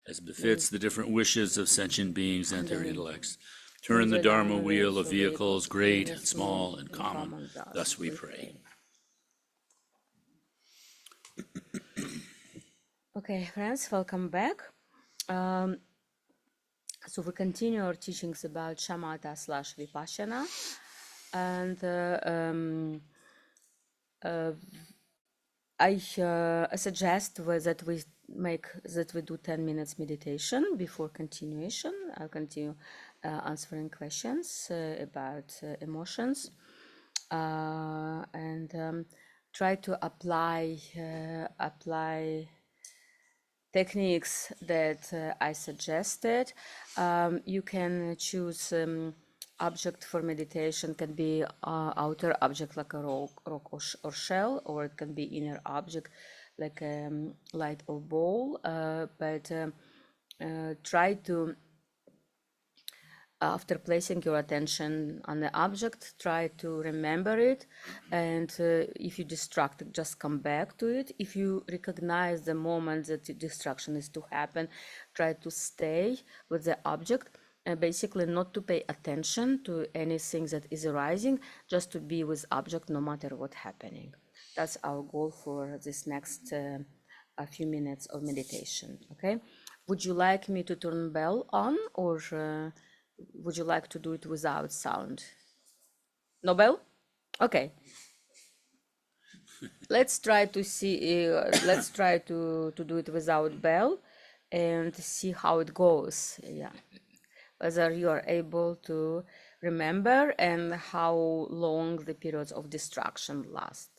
as befits the different wishes of sentient beings and their intellects. Turn the Dharma wheel of vehicles, great and small and common. Thus we pray. Okay, friends, welcome back. So we continue our teachings about Shamata / Vipassana, and I suggest that we do 10 minutes meditation before continuation. I'll continue answering questions about emotions, and try to apply techniques that I suggested. You can choose object for meditation. Can be outer object like a rock or shell, or it can be inner object like a light or ball. But try to, after placing your attention on the object, try to remember it, and if you're distracted, just come back to it. If you recognize the moment that the distraction is to happen, try to stay with the object, and basically not to pay attention to anything that is arising, just to be with object no matter what's happening. That's our goal for this next a few minutes of meditation. Okay, would you like me to turn bell on, or would you like to do it without sound? No bell? Okay. Let's try to see. Let's try to do it without bell, and see how it goes. Yeah, whether you are able to remember and how long the periods of distraction last.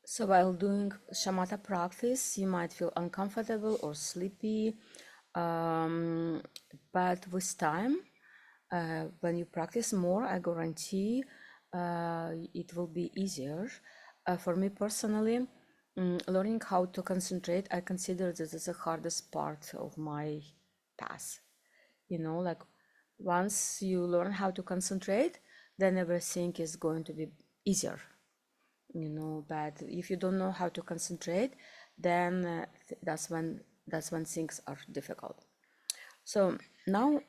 So while doing shamatha practice, you might feel uncomfortable or sleepy, um, but with time, when you practice more, I guarantee it will be easier. For me personally, learning how to concentrate, I consider this as the hardest part of my path. You know, like once you learn how to concentrate, then everything is going to be easier, but if you don't know how to concentrate, then that's when things are difficult. So now,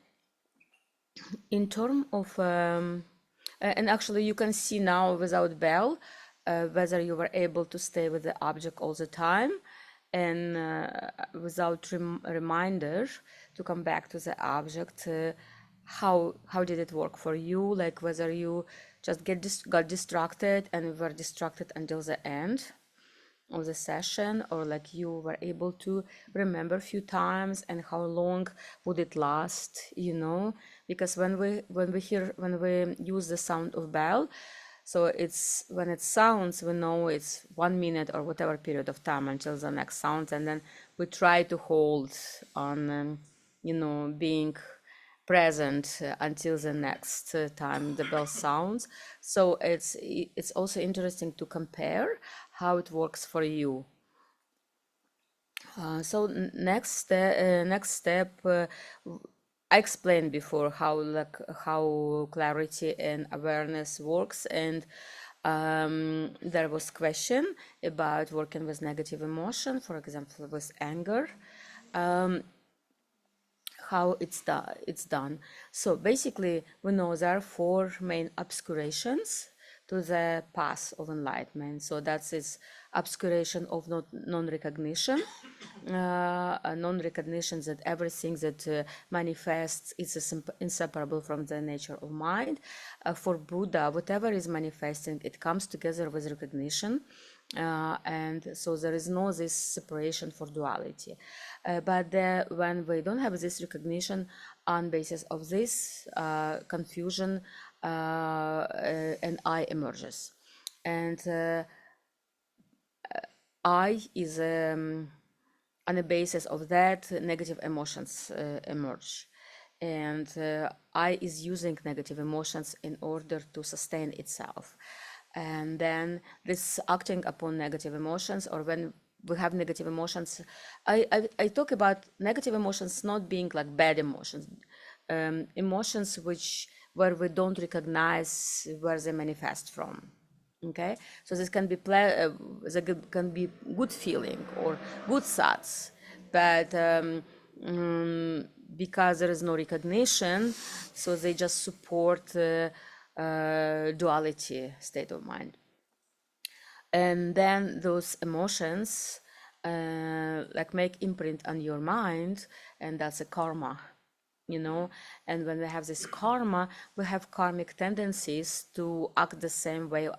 in terms of and actually you can see now without bell whether you were able to stay with the object all the time, and without reminder to come back to the object. How did it work for you? Like whether you just got distracted and were distracted until the end of the session, or like you were able to remember a few times, and how long would it last, because when we use the sound of bell, so it's when it sounds, we know it's 1 minute or whatever period of time until the next sound, and then we try to hold on being present until the next time the bell sounds. So it's also interesting to compare how it works for you. So next step, I explained before how clarity and awareness works, and there was question about working with negative emotion, for example with anger. How it's done. So basically, we know there are 4 main obscurations to the path of enlightenment. So that's its obscuration of non-recognition, non-recognition that everything that manifests is inseparable from the nature of mind. For Buddha, whatever is manifesting, it comes together with recognition. And so there is no this separation for duality. But when we don't have this recognition, on basis of this confusion, an I emerges. And I is, on the basis of that, negative emotions emerge. And I is using negative emotions in order to sustain itself. And then this acting upon negative emotions, or when we have negative emotions, I talk about negative emotions not being like bad emotions, emotions where we don't recognize where they manifest from. Okay, so this can be can be good feeling or good thoughts, but because there is no recognition, so they just support duality state of mind. And then those emotions like make imprint on your mind, and that's a karma. And when we have this karma, we have karmic tendencies to act the same way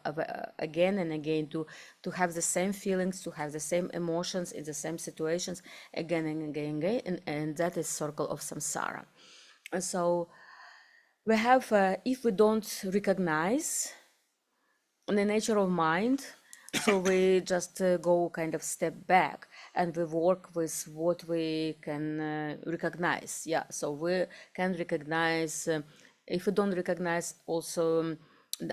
again and again, to have the same feelings, to have the same emotions in the same situations again and again, and that is circle of samsara. And so we have, if we don't recognize the nature of mind, so we just go kind of step back, and we work with what we can recognize. Yeah, so we can recognize, if we don't recognize also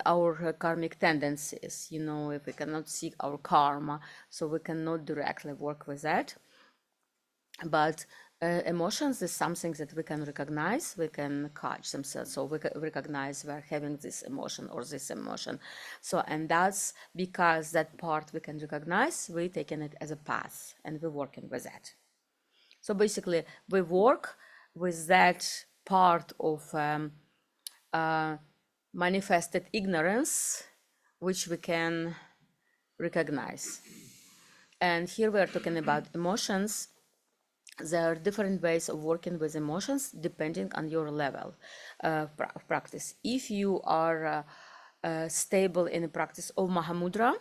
our karmic tendencies, if we cannot see our karma, so we cannot directly work with that. But emotions is something that we can recognize, we can catch themselves. So we recognize we're having this emotion or this emotion. So, and that's because that part we can recognize, we're taking it as a path and we're working with that. So basically, we work with that part of manifested ignorance, which we can recognize. And here we are talking about emotions. There are different ways of working with emotions depending on your level of practice. If you are stable in the practice of Mahamudra,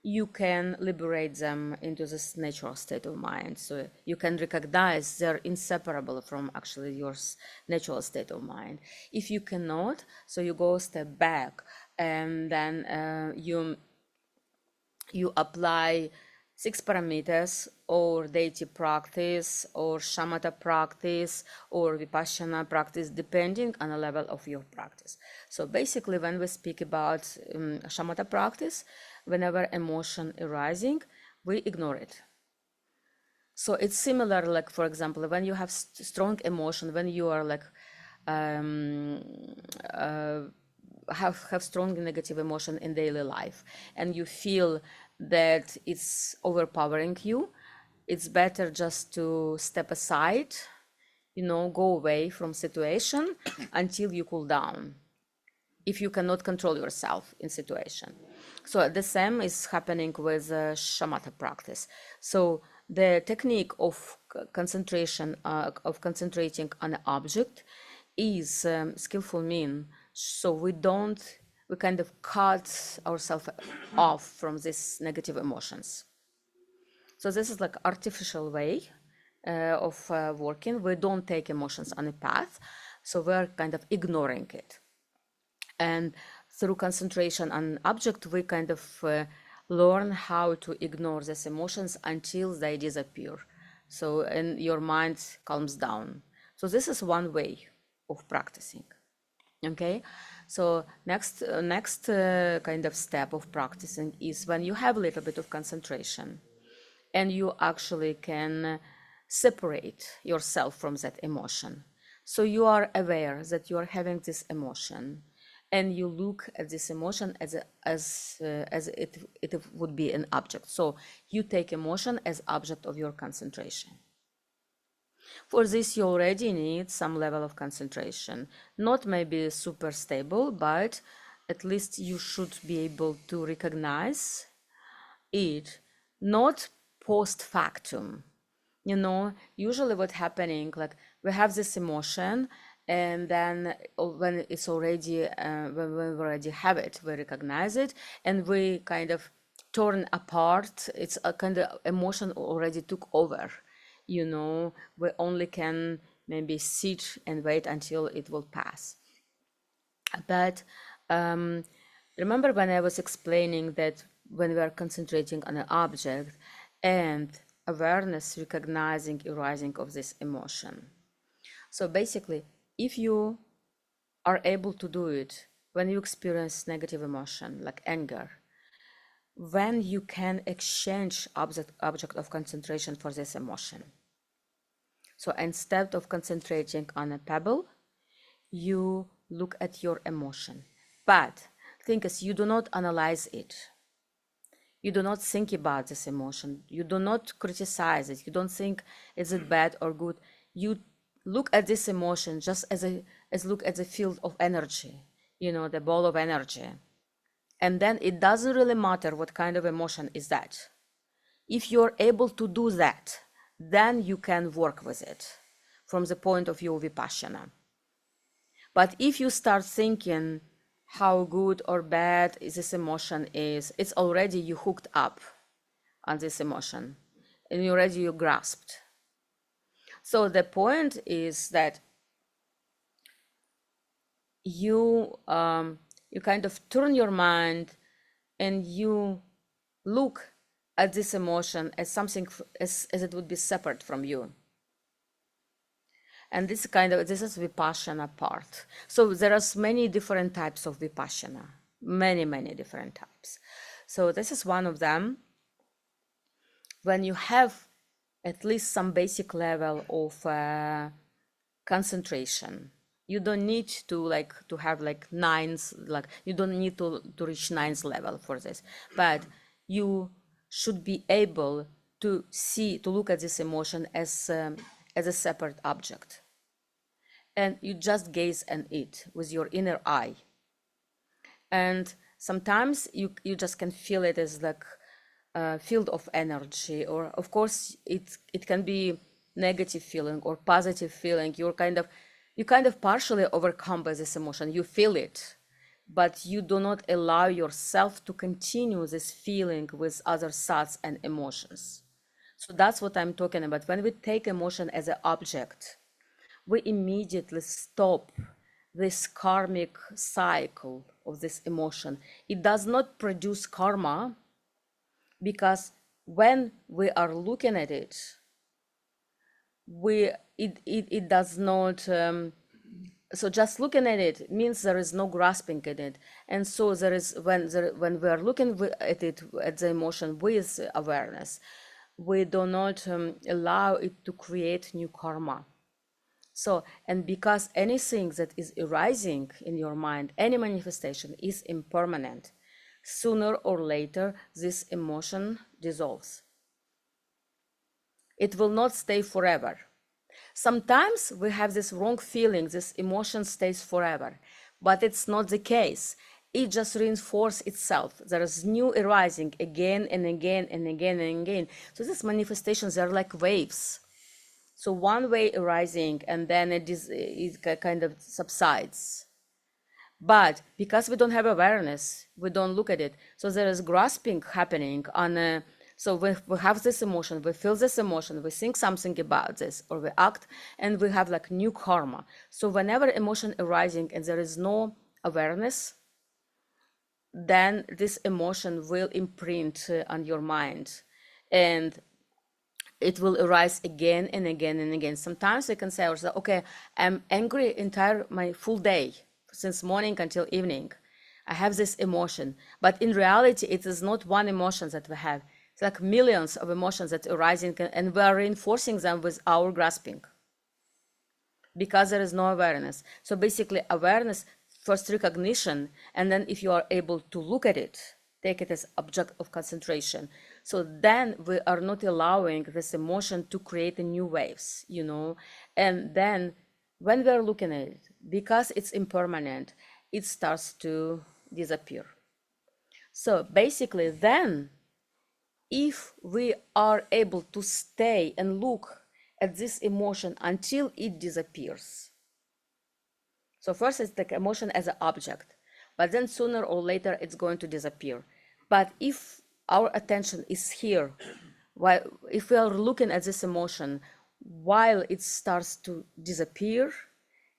you can liberate them into this natural state of mind. So you can recognize they're inseparable from actually your natural state of mind. If you cannot, so you go a step back, and then you apply 6 parameters, or deity practice, or Shamata practice, or Vipassana practice, depending on the level of your practice. So basically, when we speak about Shamata practice, whenever emotion arising, we ignore it. So it's similar, like, for example, when you have strong emotion, when you are like have strong negative emotion in daily life, and you feel that it's overpowering you, it's better just to step aside, go away from situation until you cool down, if you cannot control yourself in situation. So the same is happening with shamatha practice. So the technique of concentration, of concentrating on an object, is skillful mean. So we kind of cut ourselves off from these negative emotions. So this is like artificial way of working. We don't take emotions on a path, so we're kind of ignoring it. And through concentration on object, we kind of learn how to ignore these emotions until they disappear. So, and your mind calms down. So this is one way of practicing. Okay, so next kind of step of practicing is when you have a little bit of concentration and you actually can separate yourself from that emotion. So you are aware that you are having this emotion, and you look at this emotion as it would be an object. So you take emotion as object of your concentration. For this, you already need some level of concentration. Not maybe super stable, but at least you should be able to recognize it, not post factum. Usually what's happening, like we have this emotion, and then when it's already, when we already have it, we recognize it, and we kind of torn apart. It's a kind of emotion already took over. We only can maybe sit and wait until it will pass. But remember when I was explaining that when we are concentrating on an object and awareness recognizing arising of this emotion. So basically, if you are able to do it when you experience negative emotion like anger, when you can exchange object of concentration for this emotion. So instead of concentrating on a pebble, you look at your emotion. But thing is, you do not analyze it. You do not think about this emotion. You do not criticize it. You don't think, is it bad or good? You look at this emotion just as look at the field of energy, the ball of energy. And then it doesn't really matter what kind of emotion is that. If you're able to do that, then you can work with it from the point of view of Vipassana. But if you start thinking how good or bad this emotion is, it's already you hooked up on this emotion, and you grasped. So the point is that you kind of turn your mind and you look at this emotion as something as it would be separate from you. And this is Vipassana part. So there are many different types of Vipassana, many different types. So this is one of them. When you have at least some basic level of concentration, you don't need to have nines, you don't need to reach nines level for this, but you should be able to look at this emotion as a separate object, and you just gaze on it with your inner eye. And sometimes you just can feel it as like a field of energy, or of course it can be negative feeling or positive feeling. You kind of partially overcome by this emotion. You feel it, but you do not allow yourself to continue this feeling with other thoughts and emotions. So that's what I'm talking about. When we take emotion as an object, we immediately stop this karmic cycle of this emotion. It does not produce karma, because when we are looking at it, it does not. So just looking at it means there is no grasping in it, and so there is when we are looking at it, at the emotion with awareness, we do not allow it to create new karma. So, and because anything that is arising in your mind, any manifestation is impermanent, sooner or later, this emotion dissolves. It will not stay forever. Sometimes we have this wrong feeling, this emotion stays forever, but it's not the case. It just reinforces itself. There is new arising again and again and again and again. So these manifestations are like waves. So one way arising and then it kind of subsides. But because we don't have awareness, we don't look at it. So there is grasping happening on a, so we have this emotion, we feel this emotion, we think something about this, or we act, and we have like new karma. So whenever emotion arising and there is no awareness, then this emotion will imprint on your mind, and it will arise again and again and again. Sometimes I can say also, okay, I'm angry entire my full day, since morning until evening. I have this emotion, but in reality, it is not one emotion that we have. It's like millions of emotions that are arising, and we are reinforcing them with our grasping because there is no awareness. So basically, awareness, first recognition, and then if you are able to look at it, take it as object of concentration. So then we are not allowing this emotion to create new waves, you know. And then when we are looking at it, because it's impermanent, it starts to disappear. So basically, then if we are able to stay and look at this emotion until it disappears. So first it's the emotion as an object, but then sooner or later it's going to disappear. But if our attention is here, while if we are looking at this emotion while it starts to disappear,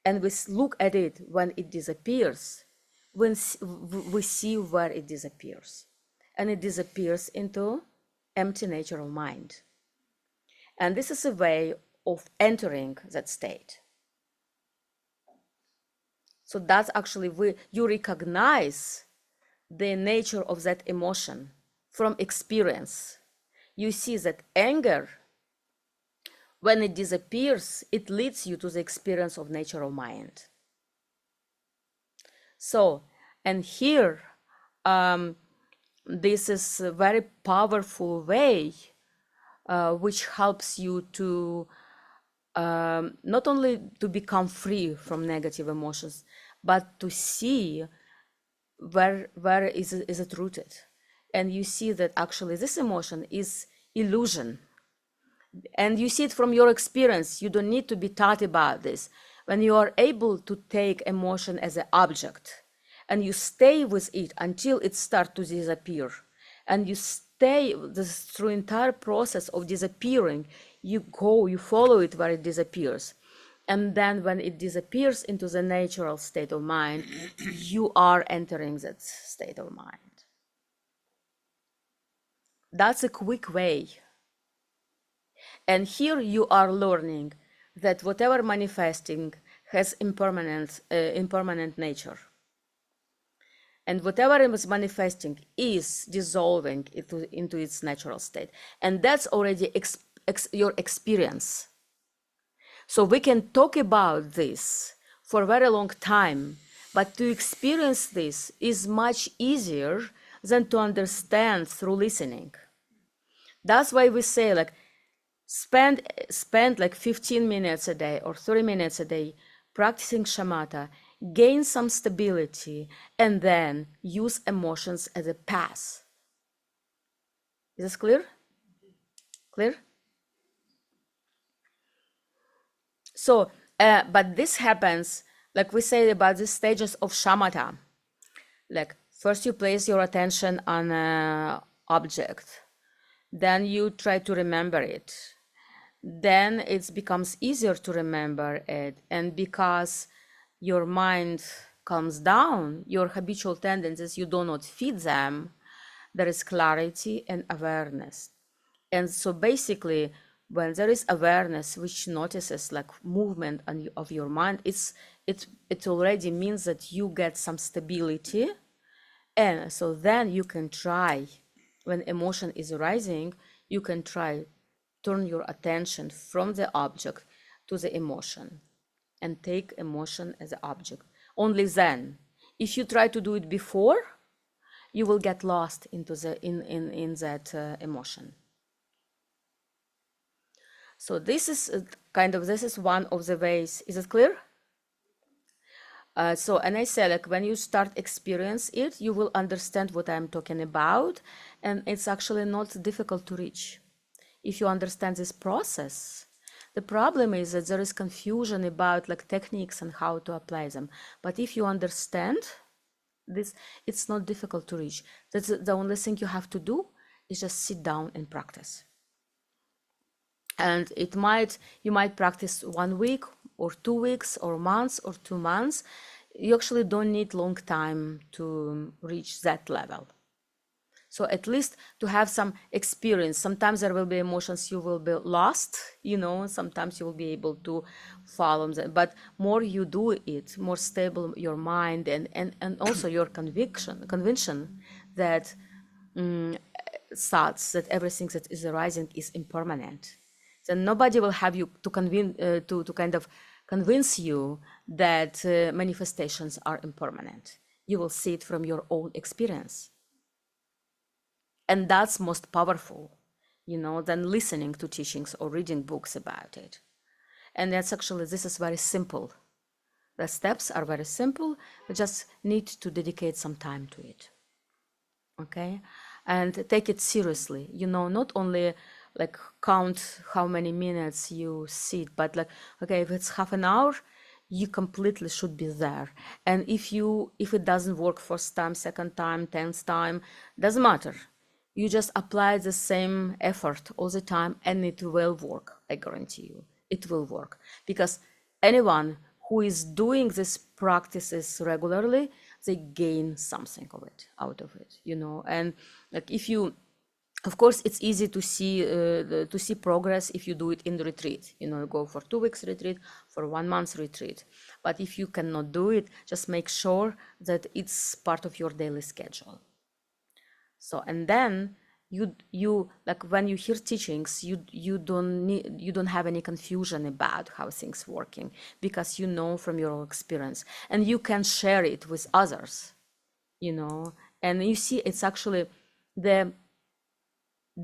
and we look at it when it disappears, when we see where it disappears, and it disappears into empty nature of mind. And this is a way of entering that state. So that's actually you recognize the nature of that emotion from experience. You see that anger, when it disappears, it leads you to the experience of nature of mind. So, and here, this is a very powerful way which helps you to not only to become free from negative emotions, but to see where is it rooted. And you see that actually this emotion is illusion. And you see it from your experience. You don't need to be taught about this. When you are able to take emotion as an object and you stay with it until it starts to disappear, and you stay this through entire process of disappearing, you follow it where it disappears. And then when it disappears into the natural state of mind, you are entering that state of mind. That's a quick way. And here you are learning that whatever manifesting has impermanent nature. And whatever is manifesting is dissolving into its natural state. And that's already your experience. So we can talk about this for a very long time, but to experience this is much easier than to understand through listening. That's why we say, like, spend like 15 minutes a day or 30 minutes a day practicing shamatha, gain some stability, and then use emotions as a path. Is this clear? Clear? So, but this happens, like we say about the stages of shamatha. Like, first you place your attention on an object, then you try to remember it. Then it becomes easier to remember it. And because your mind calms down, your habitual tendencies, you do not feed them, there is clarity and awareness. And so basically, when there is awareness which notices like movement of your mind, it already means that you get some stability. And so then you can try, when emotion is arising, you can try turn your attention from the object to the emotion. and take emotion as an object. Only then. If you try to do it before, you will get lost into in that emotion. So this is this is one of the ways. Is it clear? And I say, like, when you start experience it, you will understand what I'm talking about, and it's actually not difficult to reach. If you understand this process, the problem is that there is confusion about like techniques and how to apply them. But if you understand this, it's not difficult to reach. That's the only thing you have to do is just sit down and practice. And you might practice 1 week or 2 weeks or months or 2 months. You actually don't need long time to reach that level. So at least to have some experience. Sometimes there will be emotions you will be lost, sometimes you will be able to follow them. But more you do it, more stable your mind and also your conviction that thoughts, that everything that is arising is impermanent. Then nobody will have you to convince you that manifestations are impermanent. You will see it from your own experience. And that's most powerful, than listening to teachings or reading books about it. And this is very simple. The steps are very simple. We just need to dedicate some time to it. Okay? And take it seriously. Not only like count how many minutes you sit, but like, okay, if it's half an hour, you completely should be there. And if it doesn't work first time, second time, 10th time, doesn't matter. You just apply the same effort all the time and it will work. I guarantee you, it will work. Because anyone who is doing these practices regularly, they gain something out of it, And like of course, it's easy to see progress if you do it in the retreat. You go for 2 weeks retreat, for 1 month retreat. But if you cannot do it, just make sure that it's part of your daily schedule. So, and then you like when you hear teachings, you don't have any confusion about how things working, because from your experience and you can share it with others, and you see it's actually the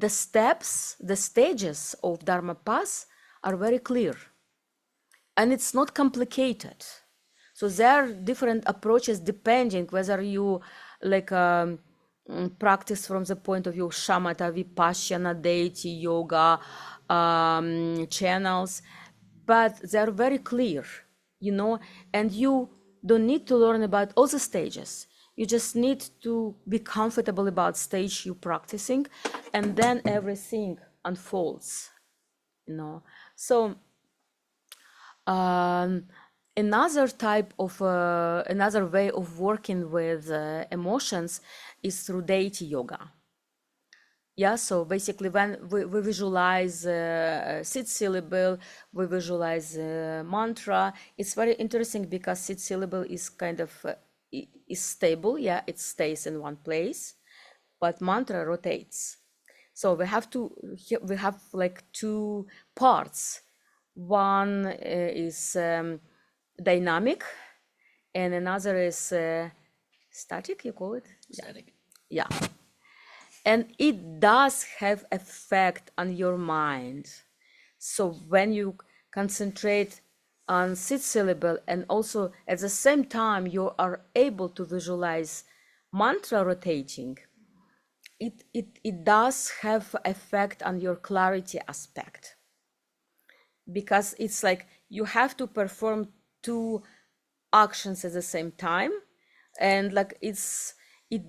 stages of Dharma path are very clear and it's not complicated. So there are different approaches depending whether you like practice from the point of view Shamata, Vipassana, deity, yoga, channels, but they're very clear, and you don't need to learn about all the stages. You just need to be comfortable about stage you're practicing, and then everything unfolds, So another way of working with emotions is through deity yoga. Yeah, so basically when we visualize seed syllable, we visualize mantra. It's very interesting because seed syllable is is stable. Yeah, it stays in one place, but mantra rotates. So we have like 2 parts. One is dynamic, and another is static. You call it Static. Yeah. And it does have effect on your mind. So when you concentrate on seed syllable and also at the same time you are able to visualize mantra rotating, it does have effect on your clarity aspect, because it's like you have to perform 2 actions at the same time, and like it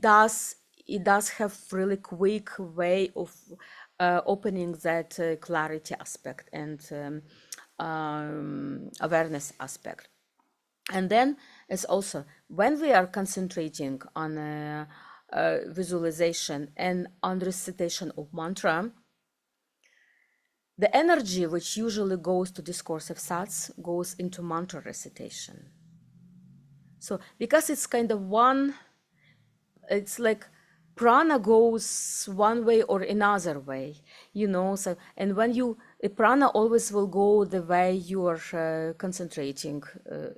does have really quick way of opening that clarity aspect and awareness aspect. And then it's also when we are concentrating on visualization and on recitation of mantra, the energy which usually goes to discursive thoughts goes into mantra recitation. So because it's it's like prana goes one way or another way, So, and when you prana always will go the way you are concentrating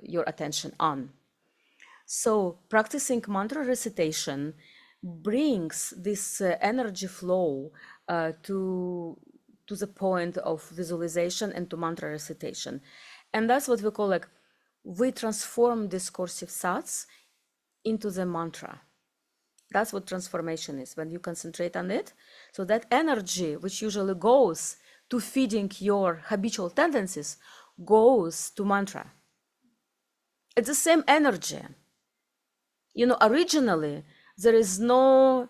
your attention on. So practicing mantra recitation brings this energy flow to the point of visualization and to mantra recitation. And that's what we call like, we transform discursive thoughts into the mantra. That's what transformation is, when you concentrate on it. So that energy, which usually goes to feeding your habitual tendencies, goes to mantra. It's the same energy. You know, originally, there is no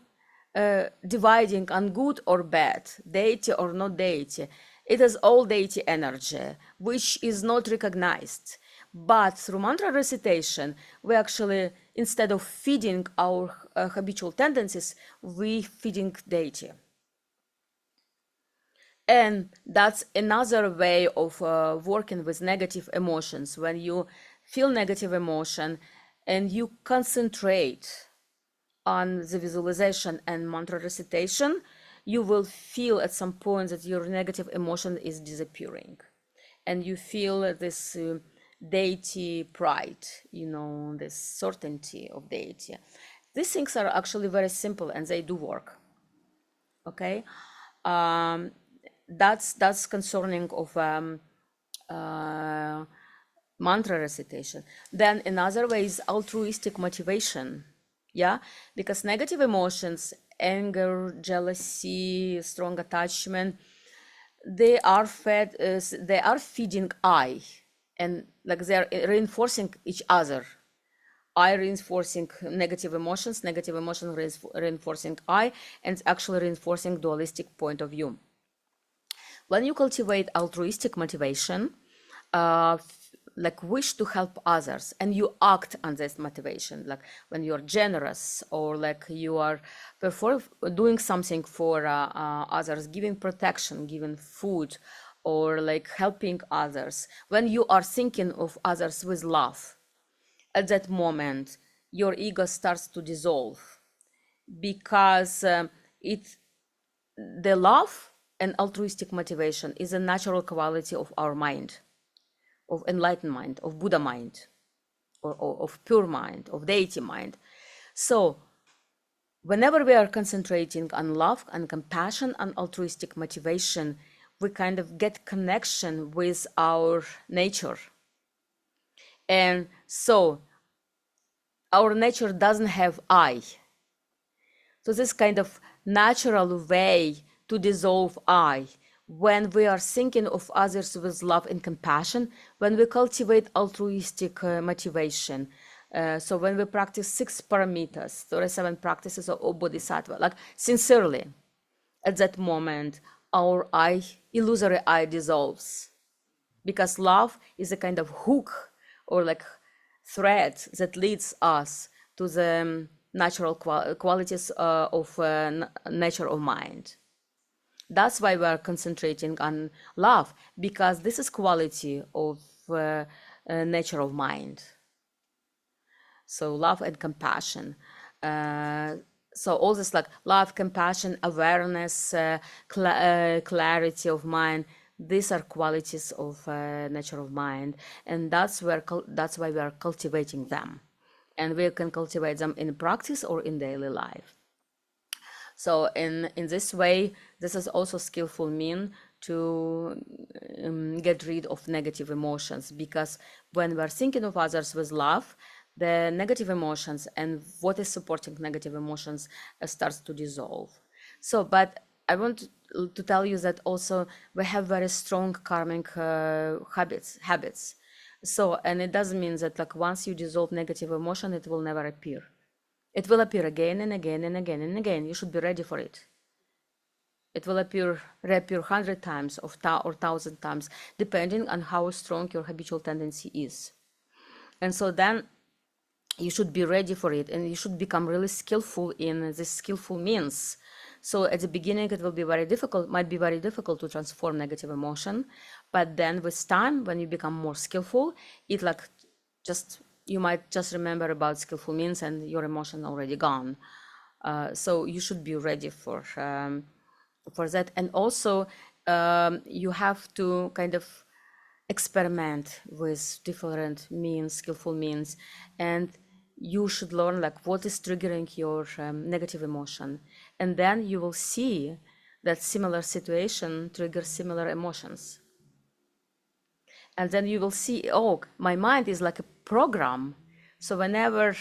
dividing on good or bad, deity or not deity. It is all deity energy, which is not recognized. But through mantra recitation, we actually, instead of feeding our habitual tendencies, we feeding deity. And that's another way of working with negative emotions. When you feel negative emotion and you concentrate on the visualization and mantra recitation, you will feel at some point that your negative emotion is disappearing. And you feel this deity pride, you know, this certainty of deity. These things are actually very simple and they do work. Okay? That's concerning of mantra recitation. Then another way is altruistic motivation. Yeah, because negative emotions, anger, jealousy, strong attachment, they are fed, they are feeding I, and like they are reinforcing each other. I reinforcing negative emotions reinforcing I, and actually reinforcing dualistic point of view. When you cultivate altruistic motivation, like wish to help others, and you act on this motivation, like when you're generous or like you are doing something for others, giving protection, giving food, or like helping others, when you are thinking of others with love, at that moment your ego starts to dissolve, because the love and altruistic motivation is a natural quality of our mind, of enlightened mind, of Buddha mind, or of pure mind, of deity mind. So whenever we are concentrating on love and compassion and altruistic motivation, we kind of get connection with our nature. And so our nature doesn't have I. So this kind of natural way to dissolve I, when we are thinking of others with love and compassion, when we cultivate altruistic motivation. So when we practice 6 paramitas, 37 practices of bodhisattva, like sincerely, at that moment, our I, illusory I, dissolves. Because love is a kind of hook or like thread that leads us to the natural qualities of nature of mind. That's why we are concentrating on love, because this is quality of nature of mind. So love and compassion. So all this like love, compassion, awareness, clarity of mind, these are qualities of nature of mind, and that's why we are cultivating them, and we can cultivate them in practice or in daily life. So in this way, this is also skillful mean to get rid of negative emotions, because when we're thinking of others with love, the negative emotions and what is supporting negative emotions starts to dissolve. So, but I want to tell you that also we have very strong karmic habits. So, and it doesn't mean that like once you dissolve negative emotion, it will never appear. It will appear again and again and again and again. You should be ready for it. It will reappear 100 times or 1,000 times, depending on how strong your habitual tendency is. And so then you should be ready for it, and you should become really skillful in this skillful means. So at the beginning, it will be very difficult, might be very difficult to transform negative emotion. But then with time, when you become more skillful, it like just, you might just remember about skillful means and your emotion already gone. So you should be ready for that. And also you have to kind of experiment with different means, skillful means, and you should learn like what is triggering your negative emotion, and then you will see that similar situation triggers similar emotions, and then you will see, oh, my mind is like a program, so whenever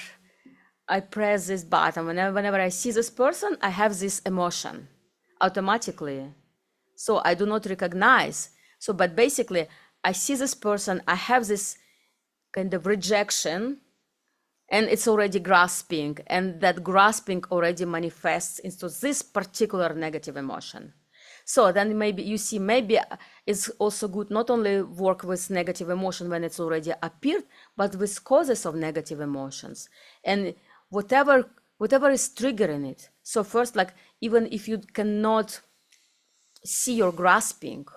I press this button, whenever I see this person, I have this emotion automatically. So I do not recognize. So, but basically, I see this person, I have this kind of rejection, and it's already grasping, and that grasping already manifests into this particular negative emotion. So then maybe you see, maybe it's also good not only work with negative emotion when it's already appeared, but with causes of negative emotions and whatever is triggering it. So first, like even if you cannot see your grasping,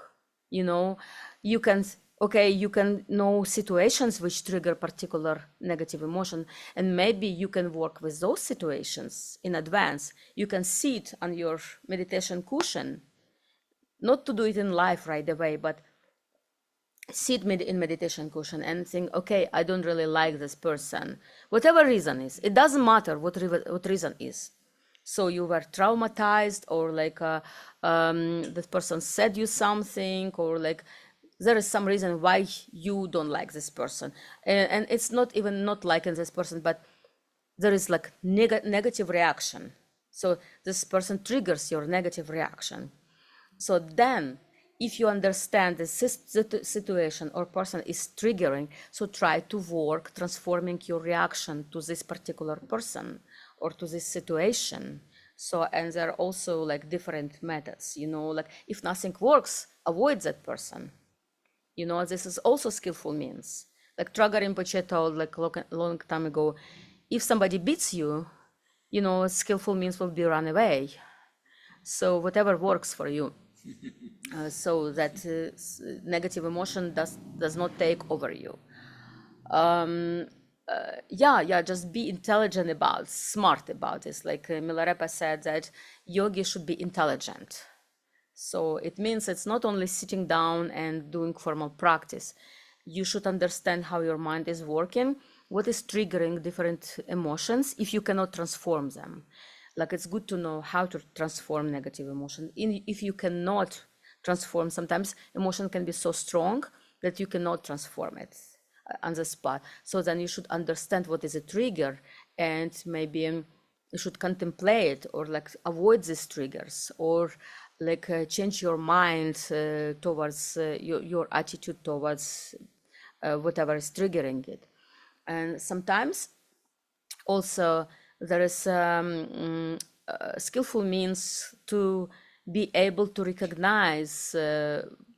you know, you can you can know situations which trigger particular negative emotion, and maybe you can work with those situations in advance. You can sit on your meditation cushion, not to do it in life right away, but sit in meditation cushion and think, okay, I don't really like this person, whatever reason is. It doesn't matter what reason is. So you were traumatized, or like this person said you something, or like there is some reason why you don't like this person, and it's not even not liking this person, but there is like negative reaction. So this person triggers your negative reaction. So then, if you understand the situation or person is triggering, so try to work transforming your reaction to this particular person or to this situation. So, and there are also like different methods, you know, like if nothing works, avoid that person. You know, this is also skillful means. Like Traga Rinpoche told like long time ago, if somebody beats you, you know, skillful means will be run away. So whatever works for you. So that negative emotion does not take over you. Just be intelligent about, smart about this. Like Milarepa said that yogi should be intelligent. So it means it's not only sitting down and doing formal practice. You should understand how your mind is working, what is triggering different emotions if you cannot transform them. Like it's good to know how to transform negative emotion. If you cannot transform, sometimes emotion can be so strong that you cannot transform it on the spot. So then you should understand what is a trigger, and maybe you should contemplate or like avoid these triggers, or like change your mind towards your attitude towards whatever is triggering it. And sometimes also there is skillful means to be able to recognize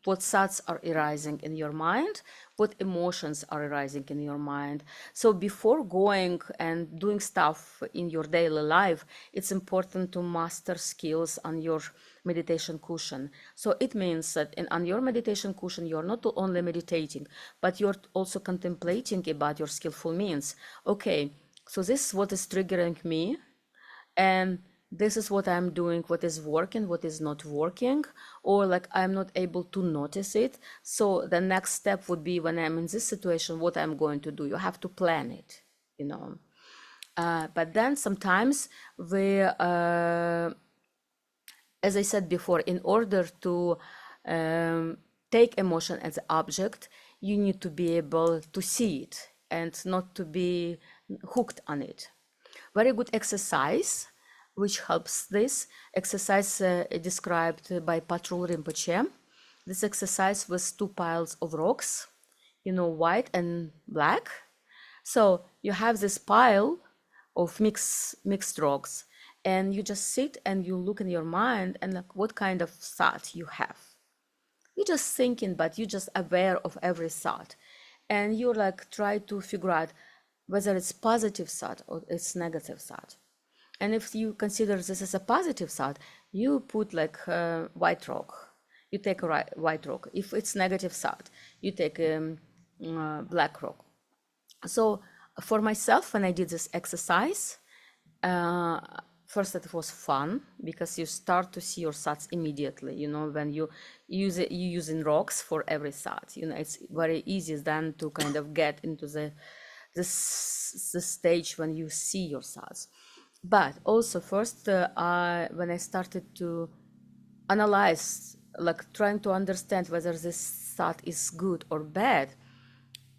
what thoughts are arising in your mind, what emotions are arising in your mind. So before going and doing stuff in your daily life, it's important to master skills on your meditation cushion. So it means that on your meditation cushion, you're not only meditating, but you're also contemplating about your skillful means. Okay, so this is what is triggering me, and this is what I'm doing, what is working, what is not working, or like I'm not able to notice it. So the next step would be, when I'm in this situation, what I'm going to do. You have to plan it, you know. But then sometimes we, as I said before, in order to take emotion as an object, you need to be able to see it and not to be hooked on it. Very good exercise, which helps this exercise described by Patrul Rinpoche. This exercise was 2 piles of rocks, you know, white and black. So you have this pile of mixed rocks, and you just sit and you look in your mind and like what kind of thought you have. You're just thinking, but you're just aware of every thought, and you like try to figure out whether it's positive thought or it's negative thought. And if you consider this as a positive thought, you put like a white rock. You take a white rock. If it's negative thought, you take a black rock. So for myself, when I did this exercise, first it was fun because you start to see your thoughts immediately. When you use it, you using rocks for every thought. It's very easy then to kind of get into the stage when you see your thoughts. But also first, when I started to analyze, like trying to understand whether this thought is good or bad,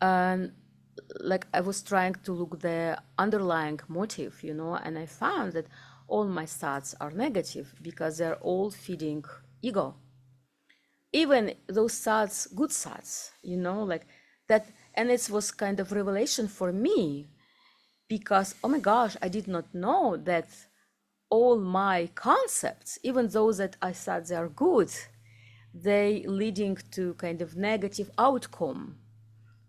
and like I was trying to look the underlying motive, and I found that all my thoughts are negative because they're all feeding ego. Even those thoughts, good thoughts, like that. And it was kind of revelation for me because, oh my gosh, I did not know that all my concepts, even those that I thought they are good, they leading to kind of negative outcome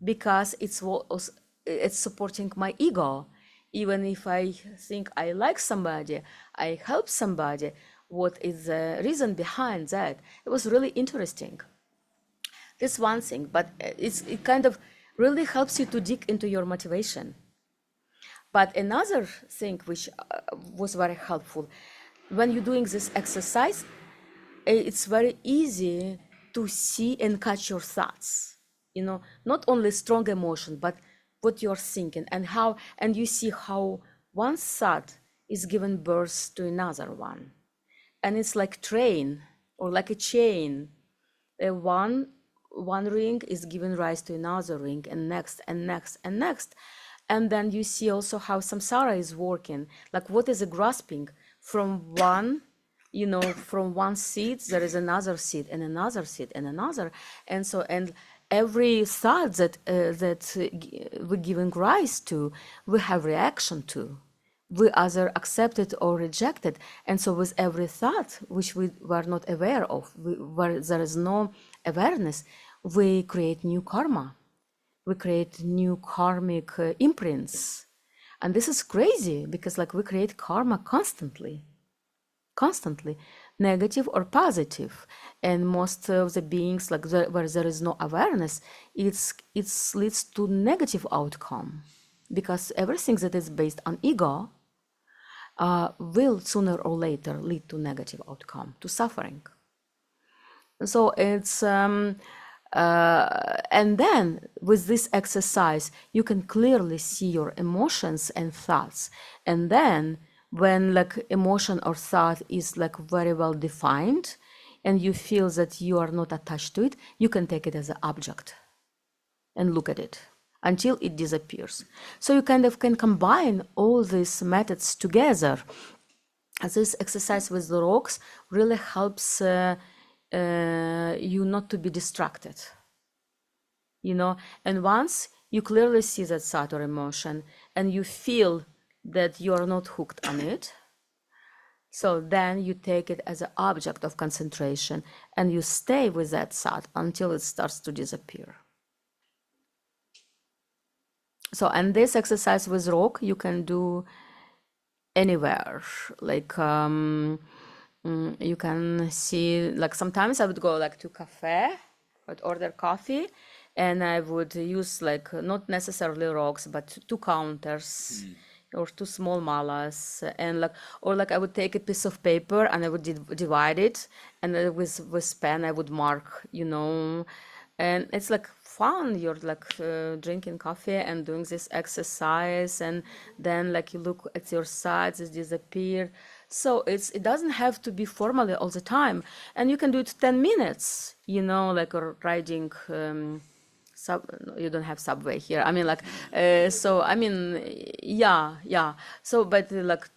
because it's supporting my ego. Even if I think I like somebody, I help somebody, what is the reason behind that? It was really interesting. This one thing, but it kind of really helps you to dig into your motivation. But another thing which was very helpful, when you're doing this exercise, it's very easy to see and catch your thoughts. Not only strong emotion, but what you're thinking and you see how one thought is giving birth to another one. And it's like train or like a chain. One ring is giving rise to another ring, and next and next and next. And then you see also how samsara is working, like what is a grasping from one, from one seed there is another seed and another seed and another. And every thought that we're giving rise to, we have reaction to, we either accept it or reject it. And so with every thought which we were not aware of, where there is no awareness, we create new karma, we create new karmic imprints. And this is crazy because like we create karma constantly, negative or positive. And most of the beings, like where there is no awareness, it leads to negative outcome, because everything that is based on ego will sooner or later lead to negative outcome, to suffering. So it's and then with this exercise you can clearly see your emotions and thoughts. And then when like emotion or thought is like very well defined and you feel that you are not attached to it, you can take it as an object and look at it until it disappears. So you kind of can combine all these methods together. This exercise with the rocks really helps you not to be distracted, and once you clearly see that thought or emotion and you feel that you are not hooked on it, so then you take it as an object of concentration and you stay with that thought until it starts to disappear. So, and this exercise with rock you can do anywhere. Like you can see, like sometimes I would go like to cafe, I'd order coffee, and I would use like not necessarily rocks, but two counters or two small malas, and like I would take a piece of paper and I would divide it, and with pen I would mark, and it's like fun. You're like drinking coffee and doing this exercise, and then like you look at your sides, it disappear. So it doesn't have to be formally all the time, and you can do it 10 minutes, like riding you don't have subway here. I mean, like, so I mean, yeah. So, but like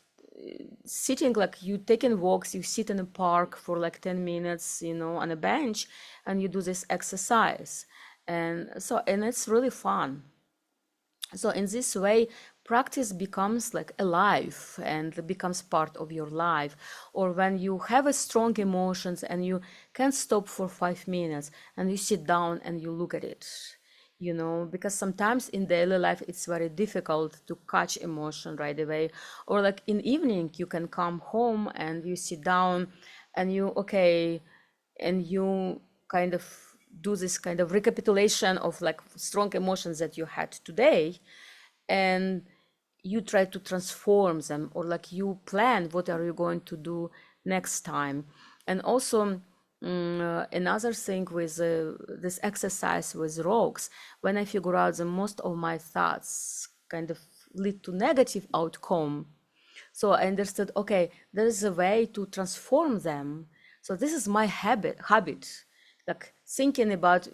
sitting, like you taking walks, you sit in a park for like 10 minutes, on a bench, and you do this exercise, and it's really fun. So in this way, practice becomes like alive and becomes part of your life. Or when you have a strong emotions and you can't stop for 5 minutes and you sit down and you look at it, because sometimes in daily life it's very difficult to catch emotion right away. Or like in evening, you can come home and you sit down and you kind of do this kind of recapitulation of like strong emotions that you had today, and you try to transform them, or like you plan what are you going to do next time. And also another thing with this exercise with rocks, when I figure out that most of my thoughts kind of lead to negative outcome, so I understood, okay, there is a way to transform them. So this is my habit, like thinking about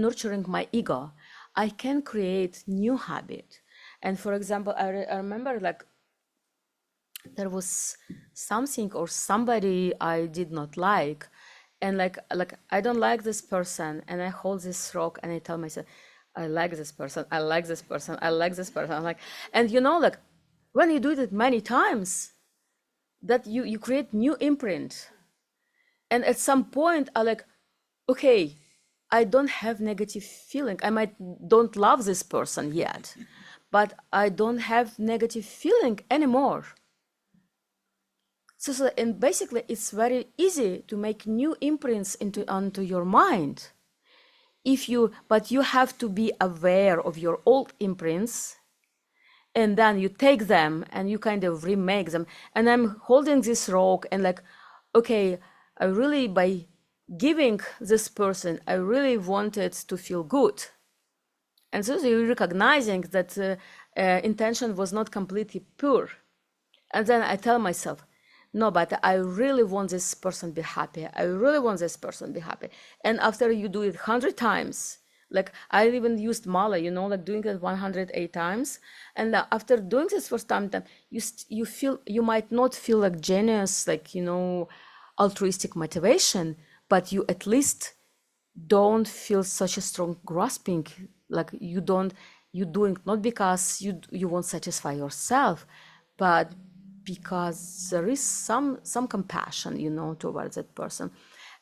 nurturing my ego. I can create new habit. And for example, I remember like there was something or somebody I did not like, and like I don't like this person, and I hold this rock and I tell myself, I like this person, I like this person, I like this person. I'm like, and you know, like when you do it many times, that you create new imprint. And at some point I like, okay, I don't have negative feeling. I might don't love this person yet, but I don't have negative feeling anymore. So and basically it's very easy to make new imprints onto your mind. But you have to be aware of your old imprints, and then you take them and you kind of remake them. And I'm holding this rock and like, okay, I really, by giving this person, I really wanted to feel good. And so you're recognizing that intention was not completely pure. And then I tell myself, no, but I really want this person to be happy. I really want this person to be happy. And after you do it 100 times, like I even used mala, you know, like doing it 108 times. And after doing this for some time, you feel, you might not feel like genius, like, you know, altruistic motivation, but you at least don't feel such a strong grasping. Like you doing not because you won't satisfy yourself, but because there is some compassion, you know, towards that person.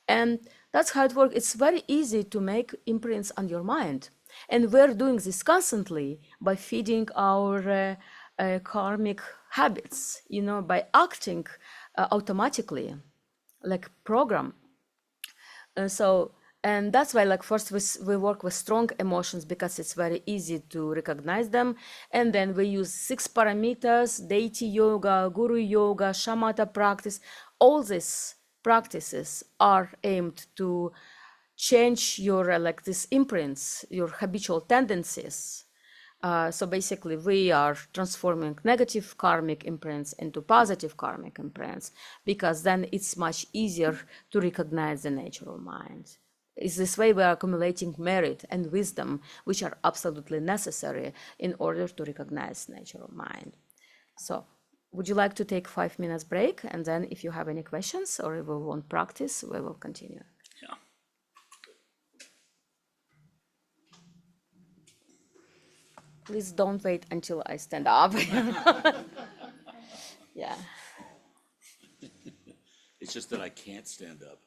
And that's how it works. It's very easy to make imprints on your mind, and we're doing this constantly by feeding our karmic habits, you know, by acting automatically like program. So, and that's why, like, first we work with strong emotions because it's very easy to recognize them. And then we use 6 parameters, deity yoga, guru yoga, Shamata practice. All these practices are aimed to change your, like, these imprints, your habitual tendencies. So basically, we are transforming negative karmic imprints into positive karmic imprints, because then it's much easier to recognize the natural mind. It's this way we are accumulating merit and wisdom, which are absolutely necessary in order to recognize natural mind. So would you like to take 5 minutes break? And then if you have any questions or if we want practice, we will continue. Yeah. Please don't wait until I stand up. Yeah. It's just that I can't stand up.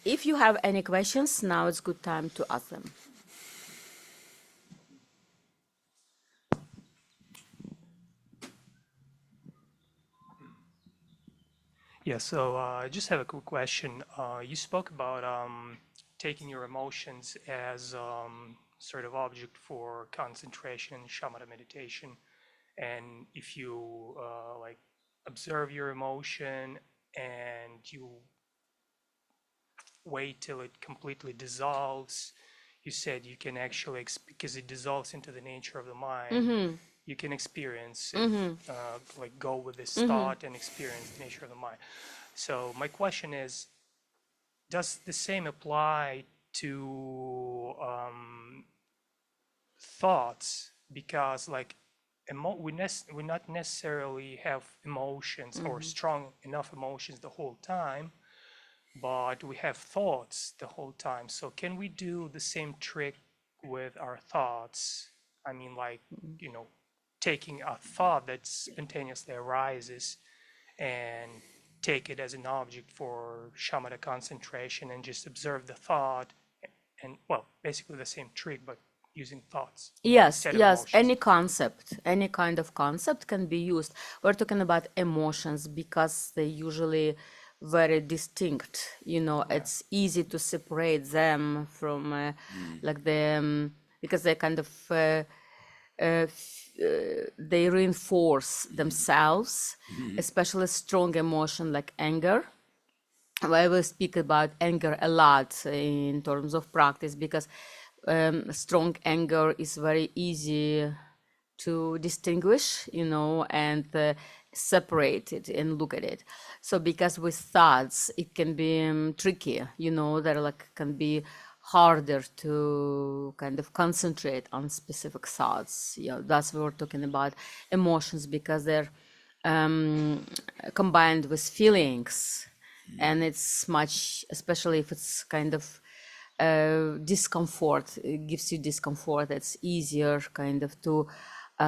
If you have any questions, now it's good time to ask them. Yeah, so I just have a quick question. You spoke about taking your emotions as sort of object for concentration in shamatha meditation. And if you like observe your emotion and you wait till it completely dissolves, you said you can actually, because it dissolves into the nature of the mind, you can experience it, like go with this thought and experience the nature of the mind. So my question is, does the same apply to thoughts? Because like we not necessarily have emotions or strong enough emotions the whole time, but we have thoughts the whole time. So can we do the same trick with our thoughts? I mean, like, taking a thought that spontaneously arises and take it as an object for shamatha concentration and just observe the thought, and well, basically the same trick, but using thoughts Yes, instead of yes, emotions. any concept, any kind of concept can be used. We're talking about emotions because they usually very distinct. It's easy to separate them from like because they kind of they reinforce themselves, especially strong emotion like anger. I will speak about anger a lot in terms of practice because strong anger is very easy to distinguish, and separate it and look at it. So because with thoughts, it can be tricky, they're like can be harder to kind of concentrate on specific thoughts. That's what we're talking about emotions because they're combined with feelings, and it's much, especially if it's kind of discomfort, it gives you discomfort, it's easier kind of to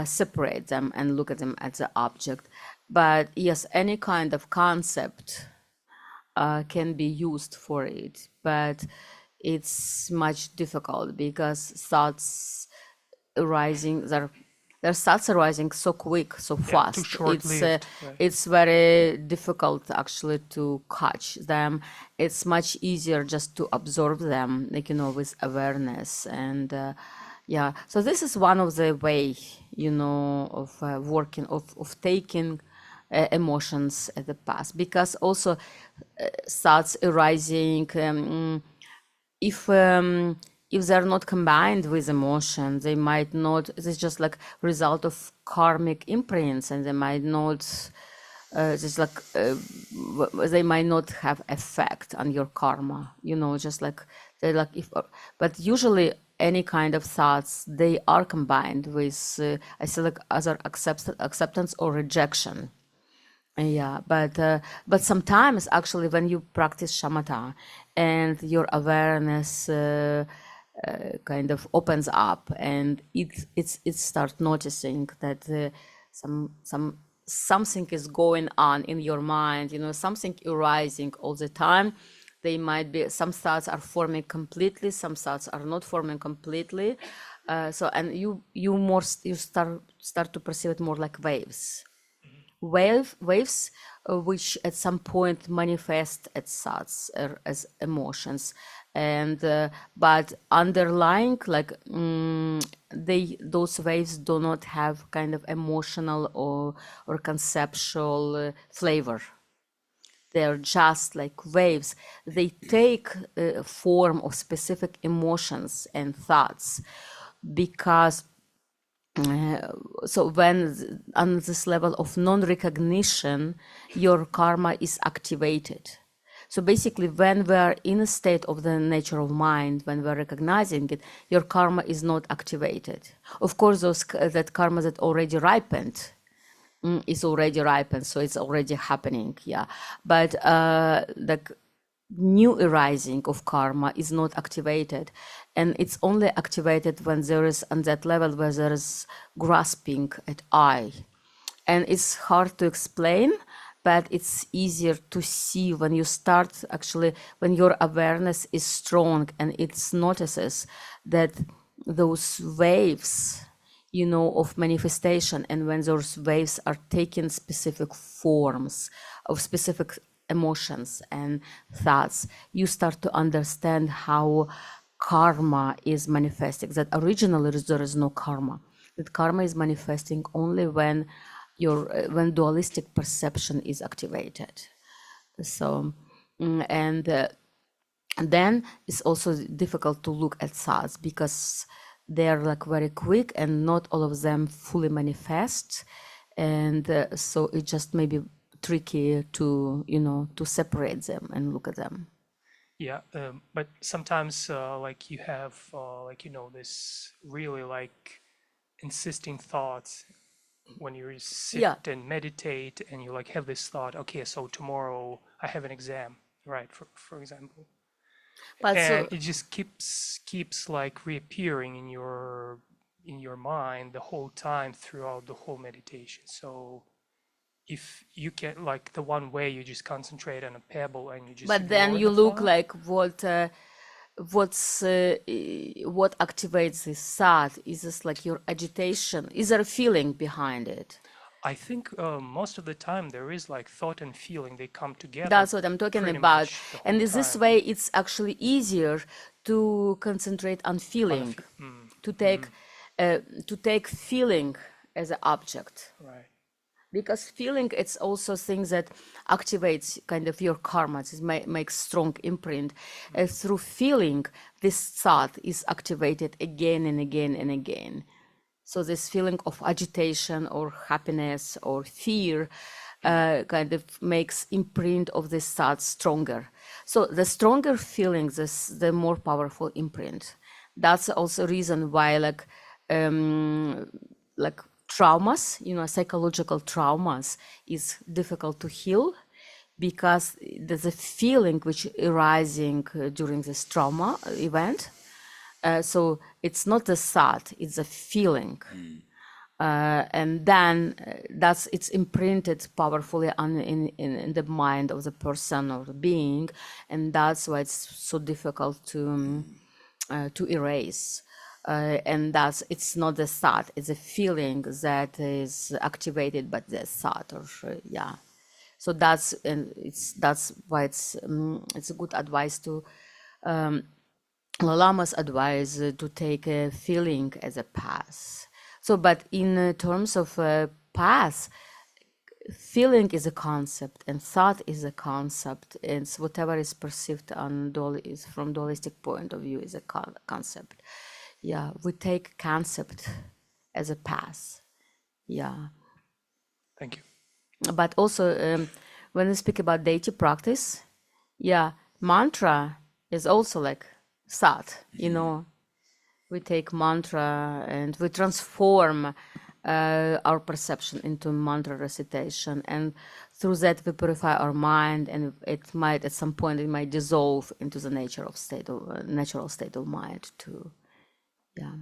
separate them and look at them as an object. But yes, any kind of concept can be used for it, but it's much difficult because thoughts arising, their thoughts arising so quick, so fast. Too short-lived, right? It's very difficult actually to catch them. It's much easier just to absorb them, like with awareness. And yeah, so this is one of the way, of working, of taking emotions at the past, because also thoughts arising, if they're not combined with emotion, they might not, it's just like result of karmic imprints, and they might not just like they might not have effect on your karma, just like they like if but usually any kind of thoughts, they are combined with I say like other acceptance or rejection. Yeah, but sometimes actually when you practice shamatha and your awareness kind of opens up, and it starts noticing that something is going on in your mind, something arising all the time. They might be, some thoughts are forming completely, some thoughts are not forming completely. So and you start to perceive it more like waves which at some point manifest as thoughts or as emotions, and but underlying, like those waves do not have kind of emotional or conceptual flavor. They're just like waves. They take form of specific emotions and thoughts because so when on this level of non-recognition, your karma is activated. So basically, when we're in a state of the nature of mind, when we're recognizing it, your karma is not activated. Of course, that karma that already ripened is already ripened, so it's already happening. Yeah, but like new arising of karma is not activated, and it's only activated when there is on that level where there is grasping at I, and it's hard to explain but it's easier to see when you start actually, when your awareness is strong and it notices that those waves, you know, of manifestation, and when those waves are taking specific forms of specific emotions and thoughts, you start to understand how karma is manifesting, that originally there is no karma, that karma is manifesting only when your when dualistic perception is activated. So and then it's also difficult to look at thoughts because they're like very quick and not all of them fully manifest, and so it just may be tricky to, you know, to separate them and look at them. Yeah, but sometimes like you have like, you know, this really like insisting thoughts when you sit Yeah, and meditate and you like have this thought, okay, so tomorrow I have an exam, right? For example, but and so it just keeps like reappearing in your mind the whole time throughout the whole meditation. So if you can, like, the one way you just concentrate on a pebble and you just but then ignore you the look thought. like what activates this thought. Is this like your agitation? Is there a feeling behind it? I think most of the time there is like thought and feeling, they come together That's what I'm talking pretty about. much the And whole is this time. way it's actually easier to concentrate on On a feeling, to take to take feeling as an object. right. Because feeling, it's also things that activates kind of your karma, it makes strong imprint. Through feeling, this thought is activated again and again and again. So this feeling of agitation or happiness or fear kind of makes imprint of this thought stronger. So the stronger feelings, the more powerful imprint. That's also reason why like traumas, you know, psychological traumas is difficult to heal, because there's a feeling which arising during this trauma event. So it's not a thought, it's a feeling. And then that's it's imprinted powerfully in the mind of the person or the being, and that's why it's so difficult to erase. And that's, it's not the thought, it's a feeling that is activated by the thought, or yeah. So that's, and that's why it's a good advice to Lama's advice to take a feeling as a path. So, but in terms of path, feeling is a concept and thought is a concept, and whatever is perceived on is from dualistic point of view is a concept. Yeah, we take concept as a path. Yeah, Thank you. but also when we speak about deity practice, yeah, mantra is also like thought, you know. We take mantra and we transform our perception into mantra recitation, and through that we purify our mind, and it might at some point it might dissolve into the natural state of mind too. Yeah.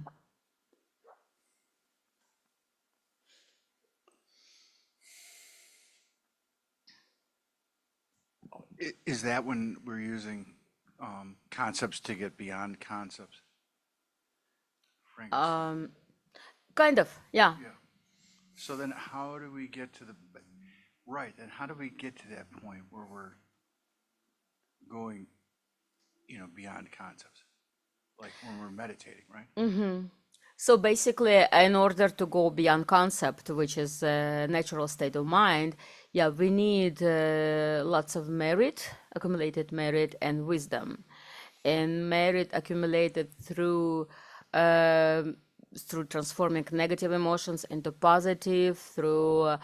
Is that when we're using concepts to get beyond concepts? Frankenstein. Kind of, yeah. Yeah. So then how do we get to the, right, and how do we get to that point where we're going, you know, beyond concepts? Like when we're meditating, right? So basically, in order to go beyond concept, which is a natural state of mind, yeah, we need lots of merit, accumulated merit, and wisdom. And merit accumulated through transforming negative emotions into positive, through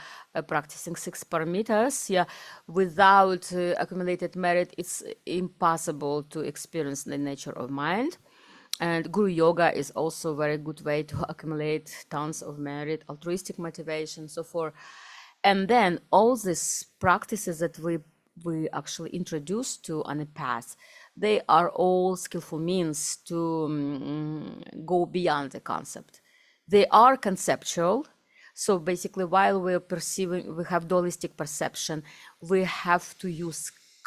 practicing 6 parameters. Yeah, without accumulated merit, it's impossible to experience the nature of mind. And Guru Yoga is also a very good way to accumulate tons of merit, altruistic motivation, so forth. And then all these practices that we actually introduce to on a path, they are all skillful means to go beyond the concept. They are conceptual, So basically, while we're perceiving, we have dualistic perception, we have to use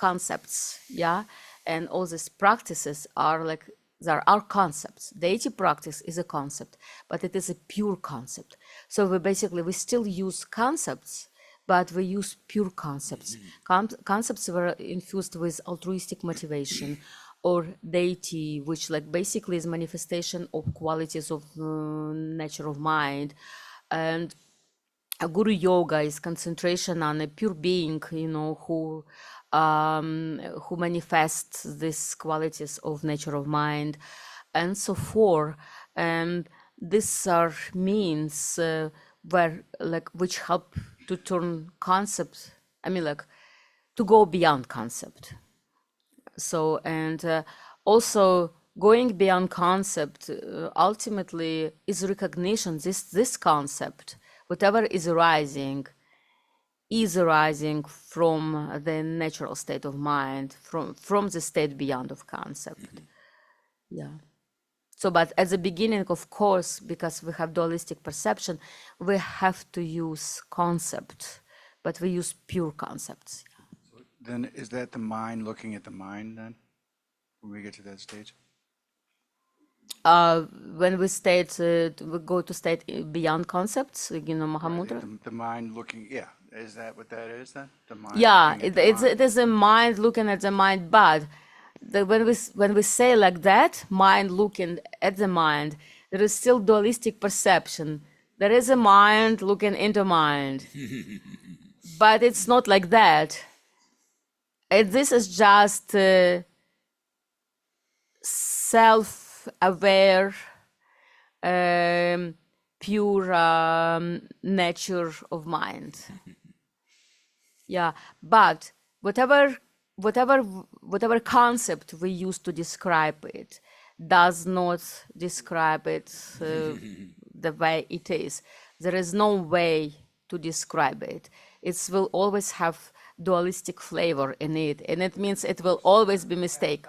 concepts, yeah? And all these practices are like, there are concepts. Deity practice is a concept, but it is a pure concept. So we still use concepts, but we use pure concepts. Concepts were infused with altruistic motivation or deity, which like basically is manifestation of qualities of nature of mind. And a guru yoga is concentration on a pure being, who manifests these qualities of nature of mind, and so forth. And these are means which help to turn concept. I mean, like to go beyond concept. So and also going beyond concept ultimately is recognition. This concept, whatever is arising from the natural state of mind, from the state beyond of concept. Yeah. So, but at the beginning, of course, because we have dualistic perception, we have to use concept, but we use pure concepts. Then is that the mind looking at the mind then, when we get to that stage? When we go to state beyond concepts, Mahamudra. The mind looking, yeah, is that what that is then? The mind Yeah, looking at the mind. it is a mind looking at the mind, but when we say like that, mind looking at the mind, there is still dualistic perception. There is a mind looking into mind, but it's not like that. This is just self-aware, pure nature of mind. Yeah, but whatever concept we use to describe it does not describe it the way it is. There is no way to describe it. It will always have dualistic flavor in it, and it means it will always be mistake.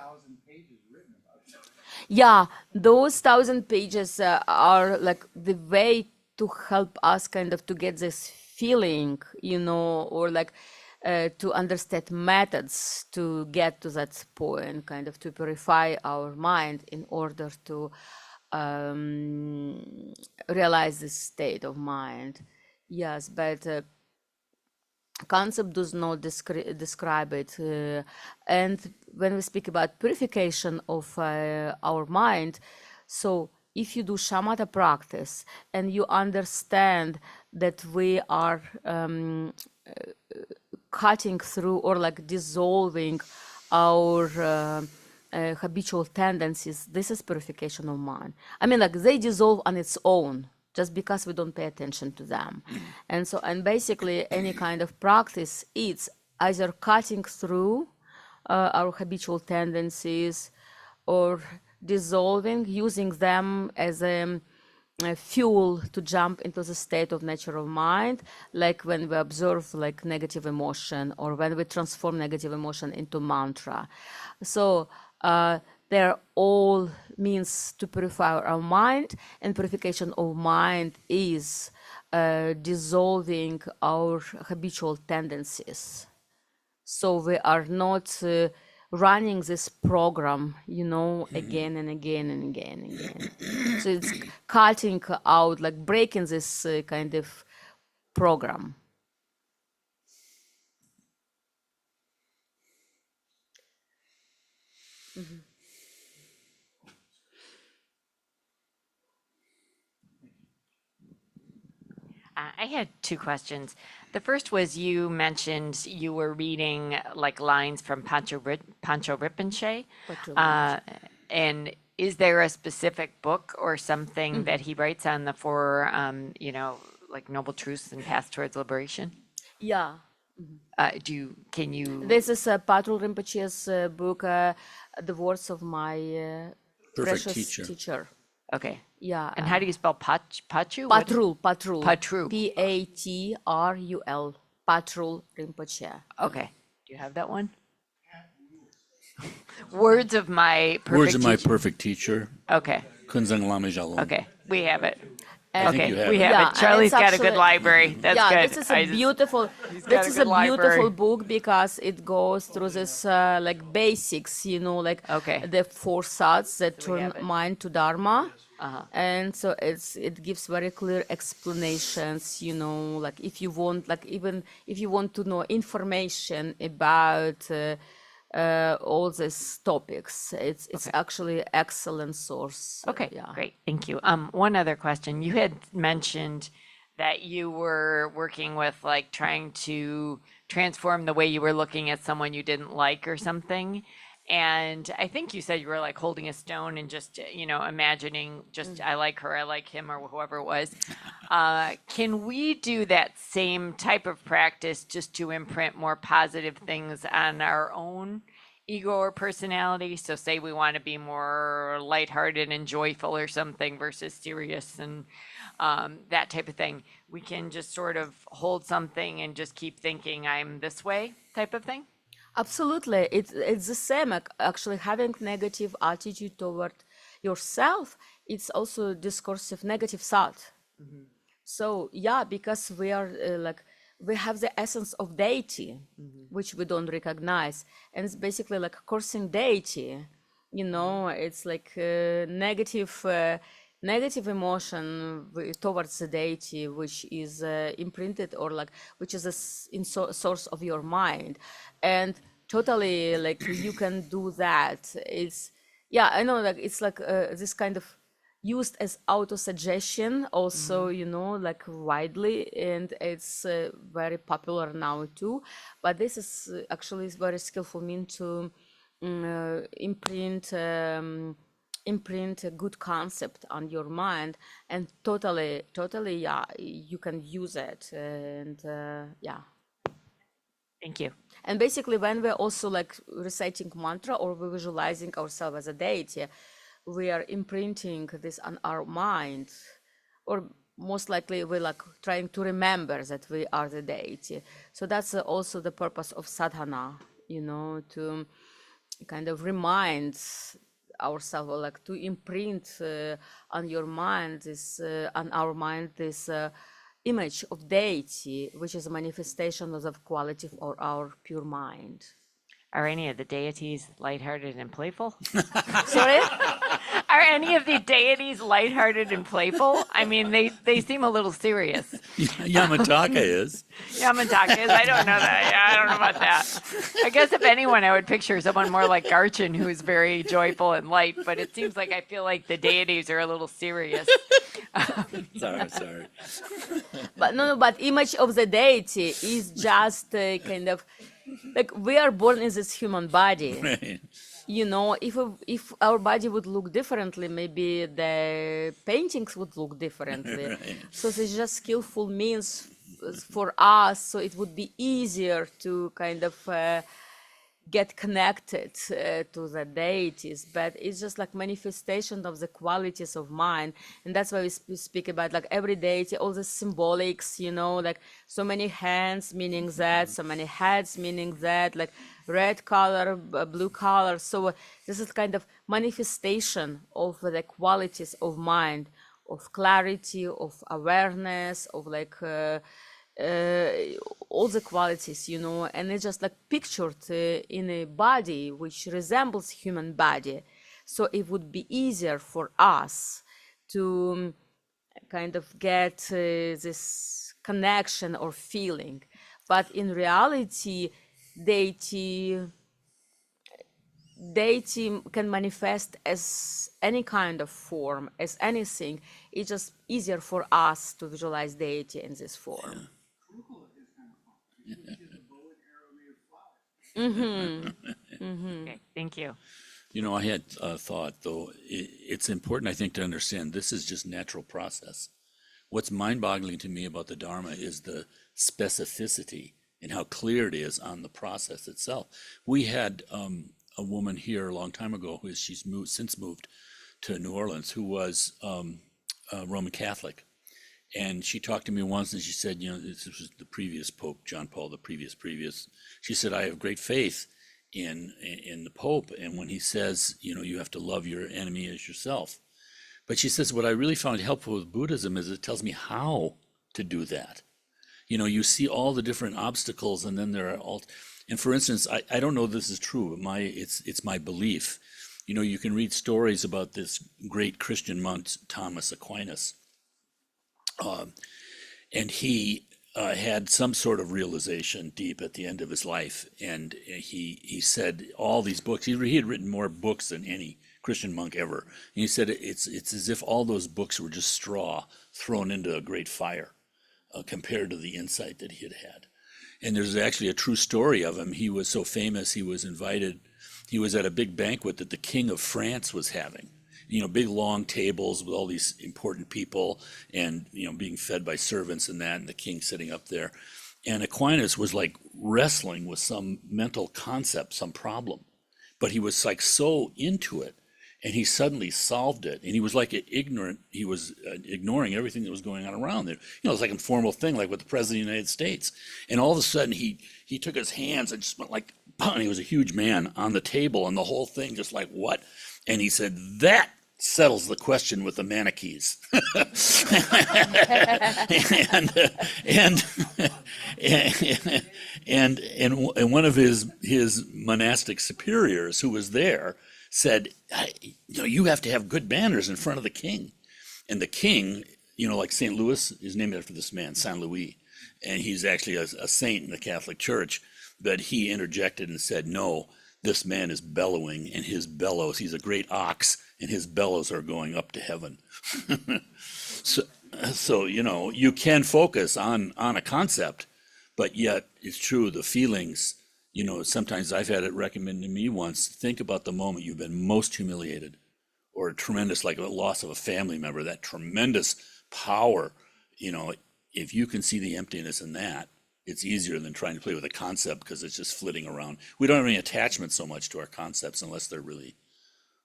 Yeah, those 1,000 pages are like the way to help us kind of to get this feeling, or like to understand methods to get to that point, kind of to purify our mind in order to realize this state of mind. Yes, but concept does not describe it. And when we speak about purification of our mind, so if you do shamatha practice and you understand that we are cutting through or like dissolving our habitual tendencies, this is purification of mind. I mean, like they dissolve on its own just because we don't pay attention to them. And basically any kind of practice, it's either cutting through our habitual tendencies or dissolving, using them as a fuel to jump into the state of nature of mind, like when we observe like negative emotion or when we transform negative emotion into mantra. So they're all means to purify our mind, and purification of mind is dissolving our habitual tendencies. So we are not running this program, again and again and again and again. So it's cutting out, like breaking this kind of program. I had two questions. The first was you mentioned you were reading like lines from Pancho Rinpoche. And is there a specific book or something that he writes on the four, like noble truths and path towards liberation? Yeah. Can you? This is Patrul Rinpoche's book, The Words of My Perfect Precious Teacher. Teacher. Okay. Yeah. And how do you spell Pachu? What- Patrul. Patrul. Patrul. Patrul Rinpoche. Okay. Do you have that one? Words of my perfect Words of my teacher. perfect teacher. Okay. Kunzang Lama Jalom. Okay. We have it. I think Okay, you have we it. have Yeah, it. and Charlie's it's got a good actually- library. That's yeah, good. this is I a just- beautiful. got This a is good a beautiful library. book because it goes through this like basics, like Okay. the four thoughts that So we turn have it. mind to dharma. Uh-huh. And so it gives very clear explanations, like if you want, like even if you want to know information about all these topics, it's Okay. actually excellent source. Okay, Yeah. great. Thank you. One other question. You had mentioned that you were working with like trying to transform the way you were looking at someone you didn't like or something. And I think you said you were like holding a stone and just, imagining just I like her, I like him, or whoever it was. Can we do that same type of practice just to imprint more positive things on our own ego or personality? So say we want to be more lighthearted and joyful or something versus serious and that type of thing. We can just sort of hold something and just keep thinking I'm this way type of thing. Absolutely. It's the same. Actually, having negative attitude toward yourself, it's also discursive negative thought. So yeah, because we are we have the essence of deity, which we don't recognize, and it's basically like cursing deity. It's like negative emotion towards the deity, which is imprinted or like which is source of your mind, and totally like you can do that. It's yeah, I know, like it's like this kind of used as auto-suggestion also, like widely, and it's very popular now too. But this is actually is very skillful mean to imprint a good concept on your mind, and totally, yeah, you can use it, and yeah. Thank you. And basically, when we're also like reciting mantra or we're visualizing ourselves as a deity, we are imprinting this on our mind, or most likely we're like trying to remember that we are the deity. So that's also the purpose of sadhana, to kind of remind ourselves, or like to imprint on your mind this, on our mind this image of deity, which is a manifestation of the quality of our pure mind. Are any of the deities lighthearted and playful? Sorry? Are any of the deities lighthearted and playful? I mean, they seem a little serious. Yamataka is. Yamataka is. I don't know that. Yeah, I don't know about that. I guess if anyone, I would picture someone more like Garchin, who's very joyful and light. But it seems like I feel like the deities are a little serious. Sorry. But no, but image of the deity is just kind of like we are born in this human body. Right. If our body would look differently, maybe the paintings would look differently. Right. So it's just skillful means for us, so it would be easier to kind of get connected to the deities, but it's just like manifestation of the qualities of mind. And that's why we speak about like every deity, all the symbolics, like so many hands meaning that, so many heads meaning that, like red color, blue color. So this is kind of manifestation of the qualities of mind, of clarity, of awareness, of like all the qualities, and it's just like pictured in a body which resembles human body. So it would be easier for us to kind of get this connection or feeling. But in reality, deity can manifest as any kind of form, as anything. It's just easier for us to visualize deity in this form. Okay, thank you. I had thought, though, it's important, I think, to understand this is just natural process. What's mind-boggling to me about the Dharma is the specificity and how clear it is on the process itself. We had a woman here a long time ago she's since moved to New Orleans, who was Roman Catholic. And she talked to me once and she said, this was the previous Pope, John Paul, the previous. She said, I have great faith in the Pope. And when he says, you have to love your enemy as yourself. But she says, what I really found helpful with Buddhism is it tells me how to do that. You know, you see all the different obstacles, and then there are all. And for instance, I don't know if this is true, but it's my belief. You know, you can read stories about this great Christian monk, Thomas Aquinas, and he had some sort of realization deep at the end of his life, and he said all these books. He had written more books than any Christian monk ever. And he said it's as if all those books were just straw thrown into a great fire, compared to the insight that he had had. And there's actually a true story of him. He was so famous, he was invited. He was at a big banquet that the King of France was having. You know, big long tables with all these important people, and you know, being fed by servants and that, and the king sitting up there. And Aquinas was like wrestling with some mental concept, some problem, but he was like so into it, and he suddenly solved it. And he was like ignorant. He was ignoring everything that was going on around there. You know, it's like a formal thing, like with the president of the United States. And all of a sudden, he took his hands and just went like, and he was a huge man on the table, and the whole thing just like, what? And he said, that settles the question with the Manichees. and one of his monastic superiors who was there said, you know, you have to have good manners in front of the king. And the king, you know, like St. Louis is named after this man, Saint Louis, and he's actually a saint in the Catholic Church. But he interjected and said, no, this man is bellowing, and his bellows, he's a great ox, and his bellows are going up to heaven. So, you know, you can focus on a concept, but yet it's true, the feelings, you know, sometimes I've had it recommended to me once, think about the moment you've been most humiliated, or a tremendous, like a loss of a family member, that tremendous power, you know, if you can see the emptiness in that, it's easier than trying to play with a concept, because it's just flitting around. We don't have any attachment so much to our concepts unless they're really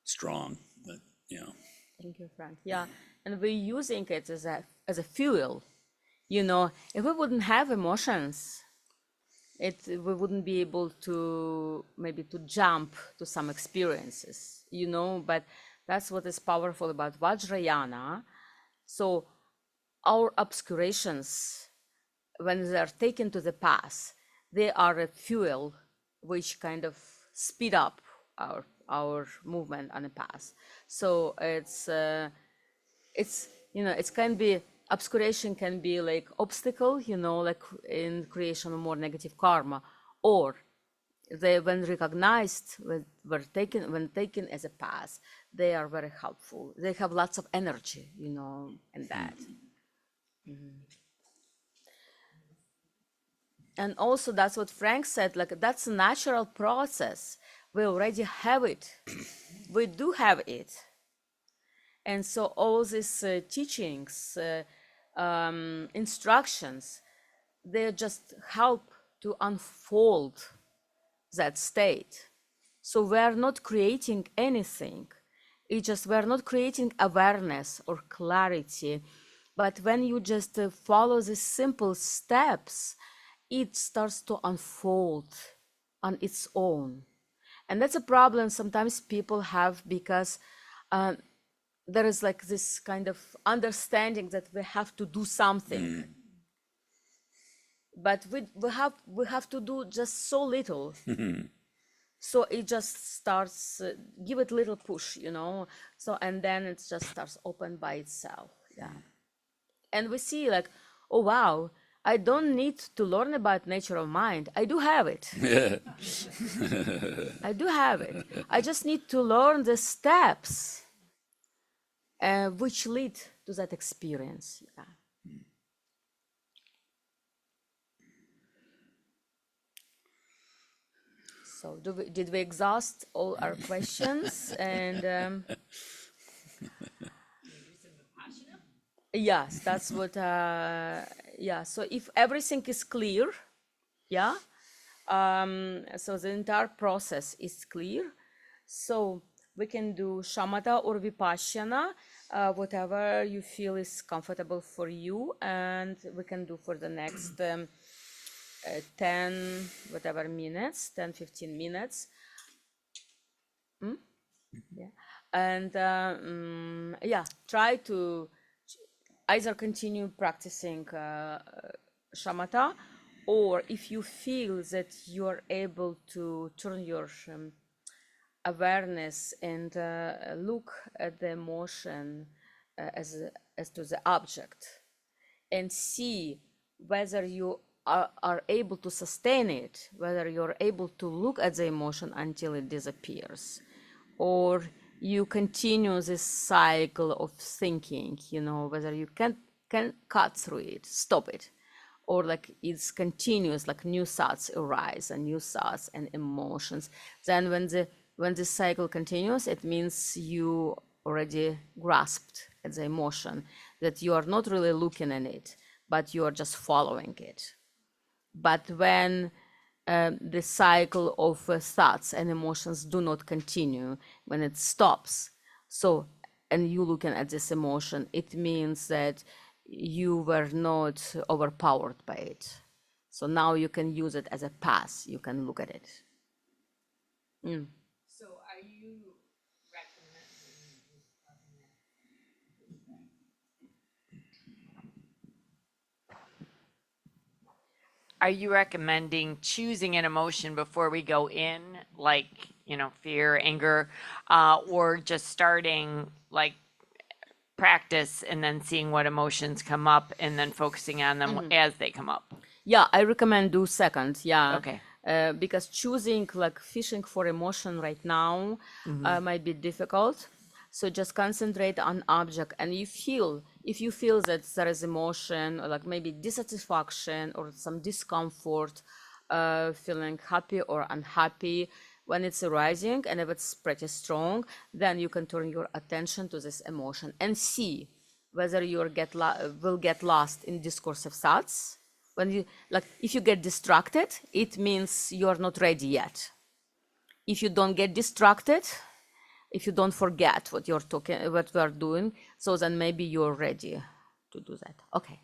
strong. But you know. Thank you, Frank. Yeah, and we're using it as a fuel. You know, if we wouldn't have emotions, we wouldn't be able to maybe to jump to some experiences. You know, but that's what is powerful about Vajrayana. So our obscurations, when they are taken to the path, they are a fuel which kind of speed up our movement on the path. So it's you know, it can be, obscuration can be like obstacle, you know, like in creation of more negative karma, or they, when recognized, when taken as a path, they are very helpful. They have lots of energy, you know, in that. And also that's what Frank said, like that's a natural process. We already have it. We do have it. And so all these teachings, instructions, they just help to unfold that state. So we're not creating anything. It's just we're not creating awareness or clarity. But when you just follow these simple steps, it starts to unfold on its own. And that's a problem sometimes people have, because there is like this kind of understanding that we have to do something. But we have to do just so little. So it just starts, give it a little push, you know. So, and then it just starts open by itself. Yeah. And we see like, oh wow, I don't need to learn about nature of mind. I do have it. I do have it. I just need to learn the steps which lead to that experience. Yeah. So did we exhaust all our questions? And yes, that's what, yeah. So if everything is clear, yeah, so the entire process is clear. So we can do Shamata or Vipassana, whatever you feel is comfortable for you, and we can do for the next 10, whatever minutes, 10, 15 minutes. Yeah. And yeah, try to either continue practicing shamatha, or if you feel that you're able to turn your awareness and look at the emotion as to the object, and see whether you are able to sustain it, whether you're able to look at the emotion until it disappears, or you continue this cycle of thinking, whether you can cut through it, stop it, or like it's continuous, like new thoughts arise and new thoughts and emotions. Then when the cycle continues, it means you already grasped at the emotion, that you are not really looking at it, but you are just following it. But when the cycle of thoughts and emotions do not continue, when it stops, so, and you looking at this emotion, it means that you were not overpowered by it. So now you can use it as a path, you can look at it. So are you recommending? Are you recommending choosing an emotion before we go in, like, fear, anger, or just starting like practice and then seeing what emotions come up and then focusing on them as they come up? Yeah, I recommend do second. Yeah. Okay. Because choosing like fishing for emotion right now might be difficult. So just concentrate on object, and if you feel that there is emotion, like maybe dissatisfaction or some discomfort, feeling happy or unhappy when it's arising, and if it's pretty strong, then you can turn your attention to this emotion and see whether you will get lost in discursive thoughts. When you, like, if you get distracted, it means you're not ready yet. If you don't get distracted, if you don't forget what we're doing, so then maybe you're ready to do that. Okay.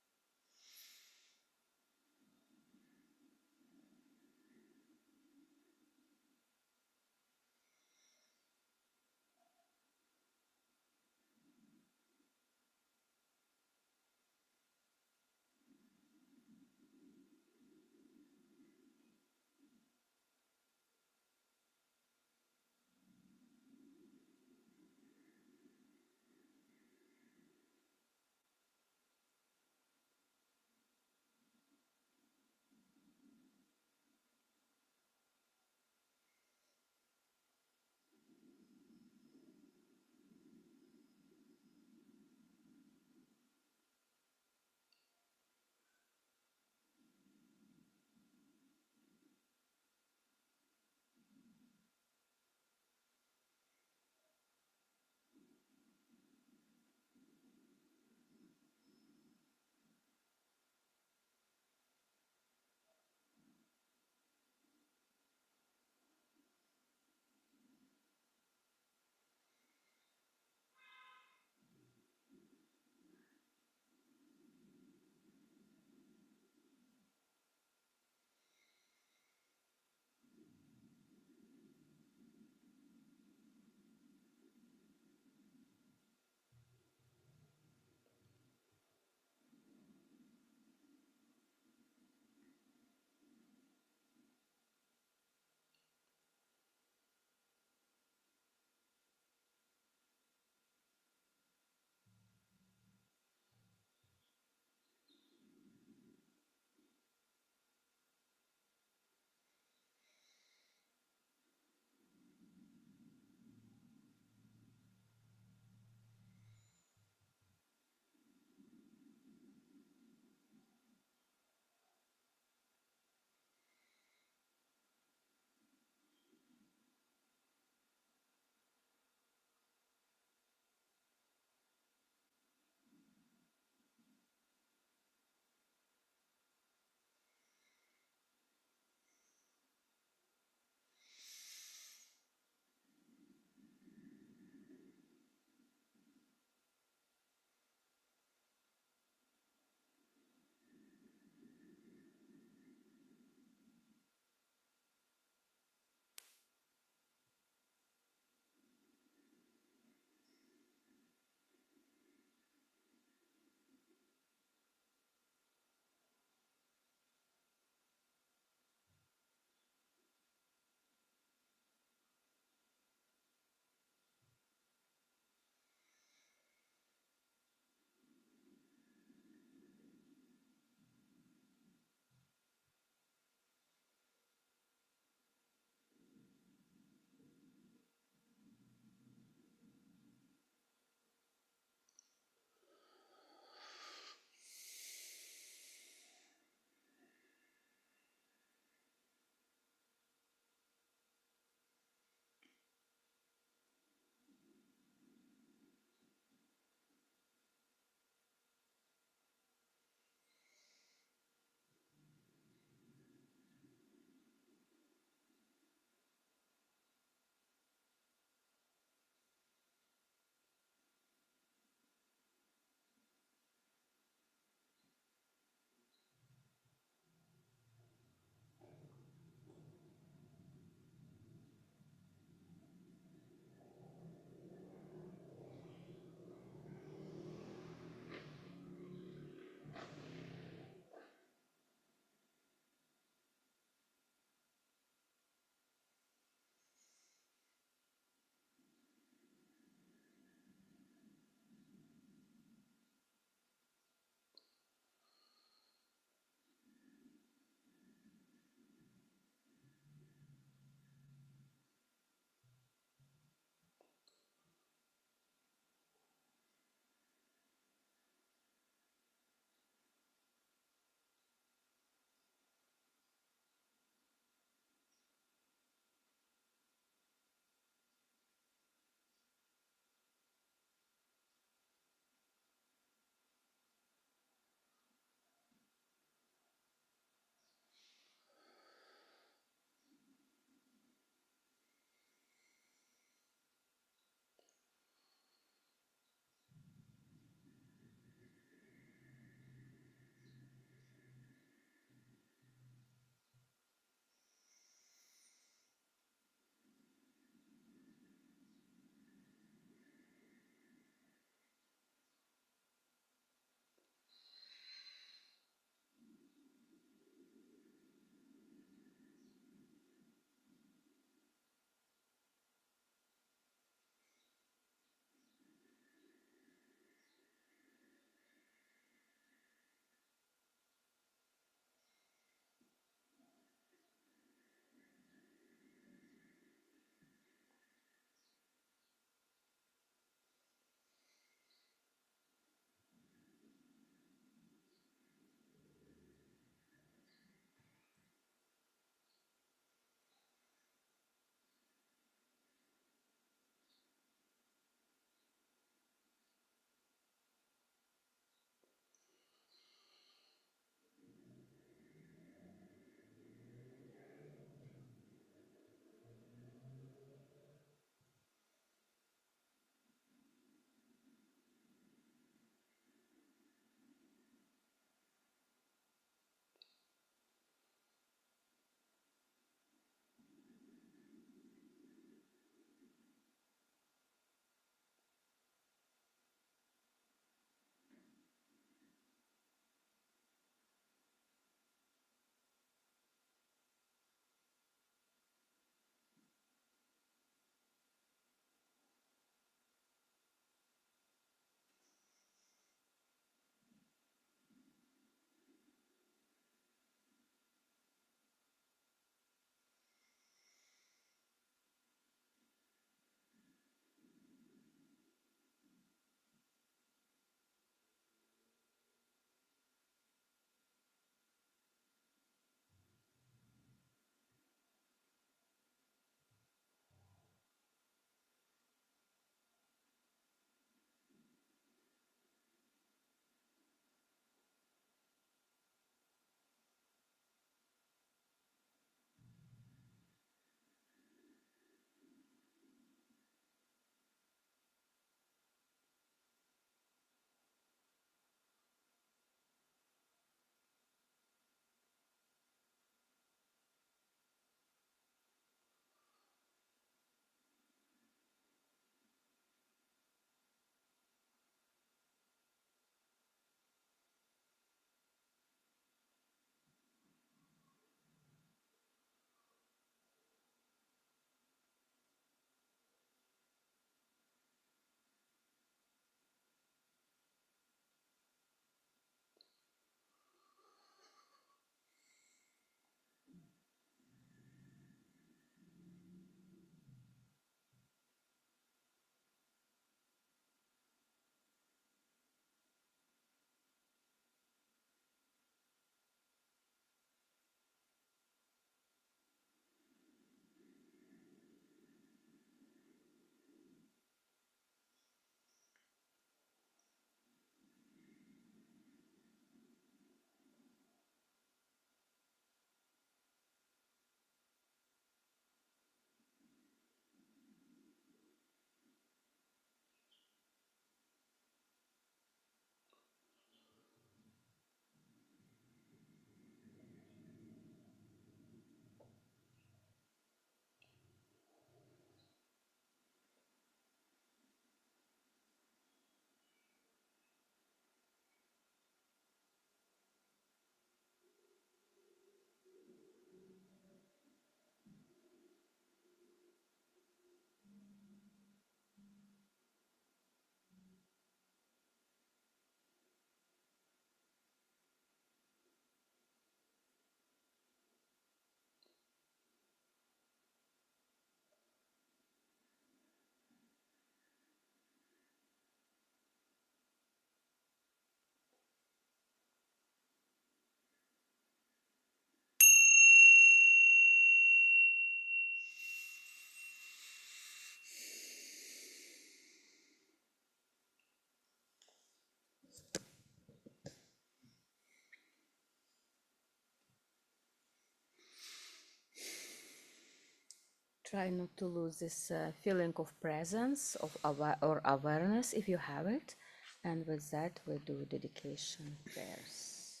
Try not to lose this feeling of presence of or awareness if you have it. And with that, we do dedication prayers.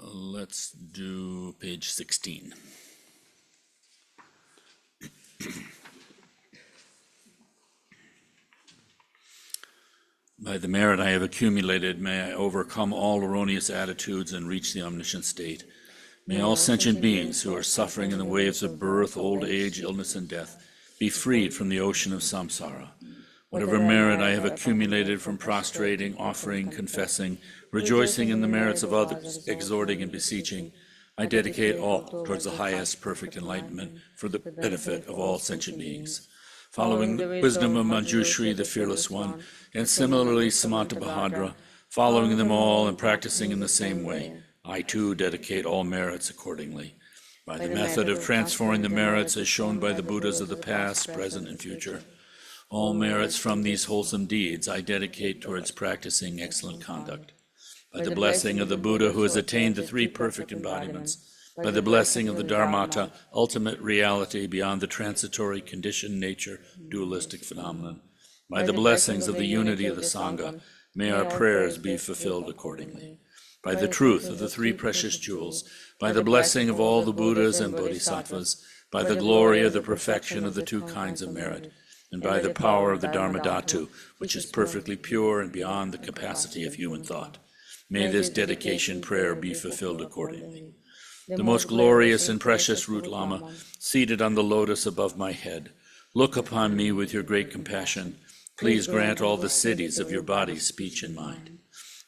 Let's do page 16. By the merit I have accumulated, may I overcome all erroneous attitudes and reach the omniscient state. May all sentient beings who are suffering in the waves of birth, old age, illness, and death be freed from the ocean of samsara. Whatever merit I have accumulated from prostrating, offering, confessing, rejoicing in the merits of others, exhorting and beseeching, I dedicate all towards the highest perfect enlightenment for the benefit of all sentient beings. Following the wisdom of Manjushri, the Fearless One, and similarly Shamata Bahadra, following them all and practicing in the same way, I too dedicate all merits accordingly. By the method of transforming the merits as shown by the Buddhas of the past, present, and future, all merits from these wholesome deeds I dedicate towards practicing excellent conduct. By the blessing of the Buddha who has attained the three perfect embodiments, by the blessing of the Dharmata, ultimate reality beyond the transitory conditioned nature dualistic phenomenon, by the blessings of the unity of the Sangha, may our prayers be fulfilled accordingly. By the truth of the three precious jewels, by the blessing of all the Buddhas and Bodhisattvas, by the glory of the perfection of the two kinds of merit, and by the power of the Dharmadhatu, which is perfectly pure and beyond the capacity of human thought, may this dedication prayer be fulfilled accordingly. The most glorious and precious Root Lama, seated on the lotus above my head, look upon me with your great compassion. Please grant all the siddhis of your body, speech, and mind.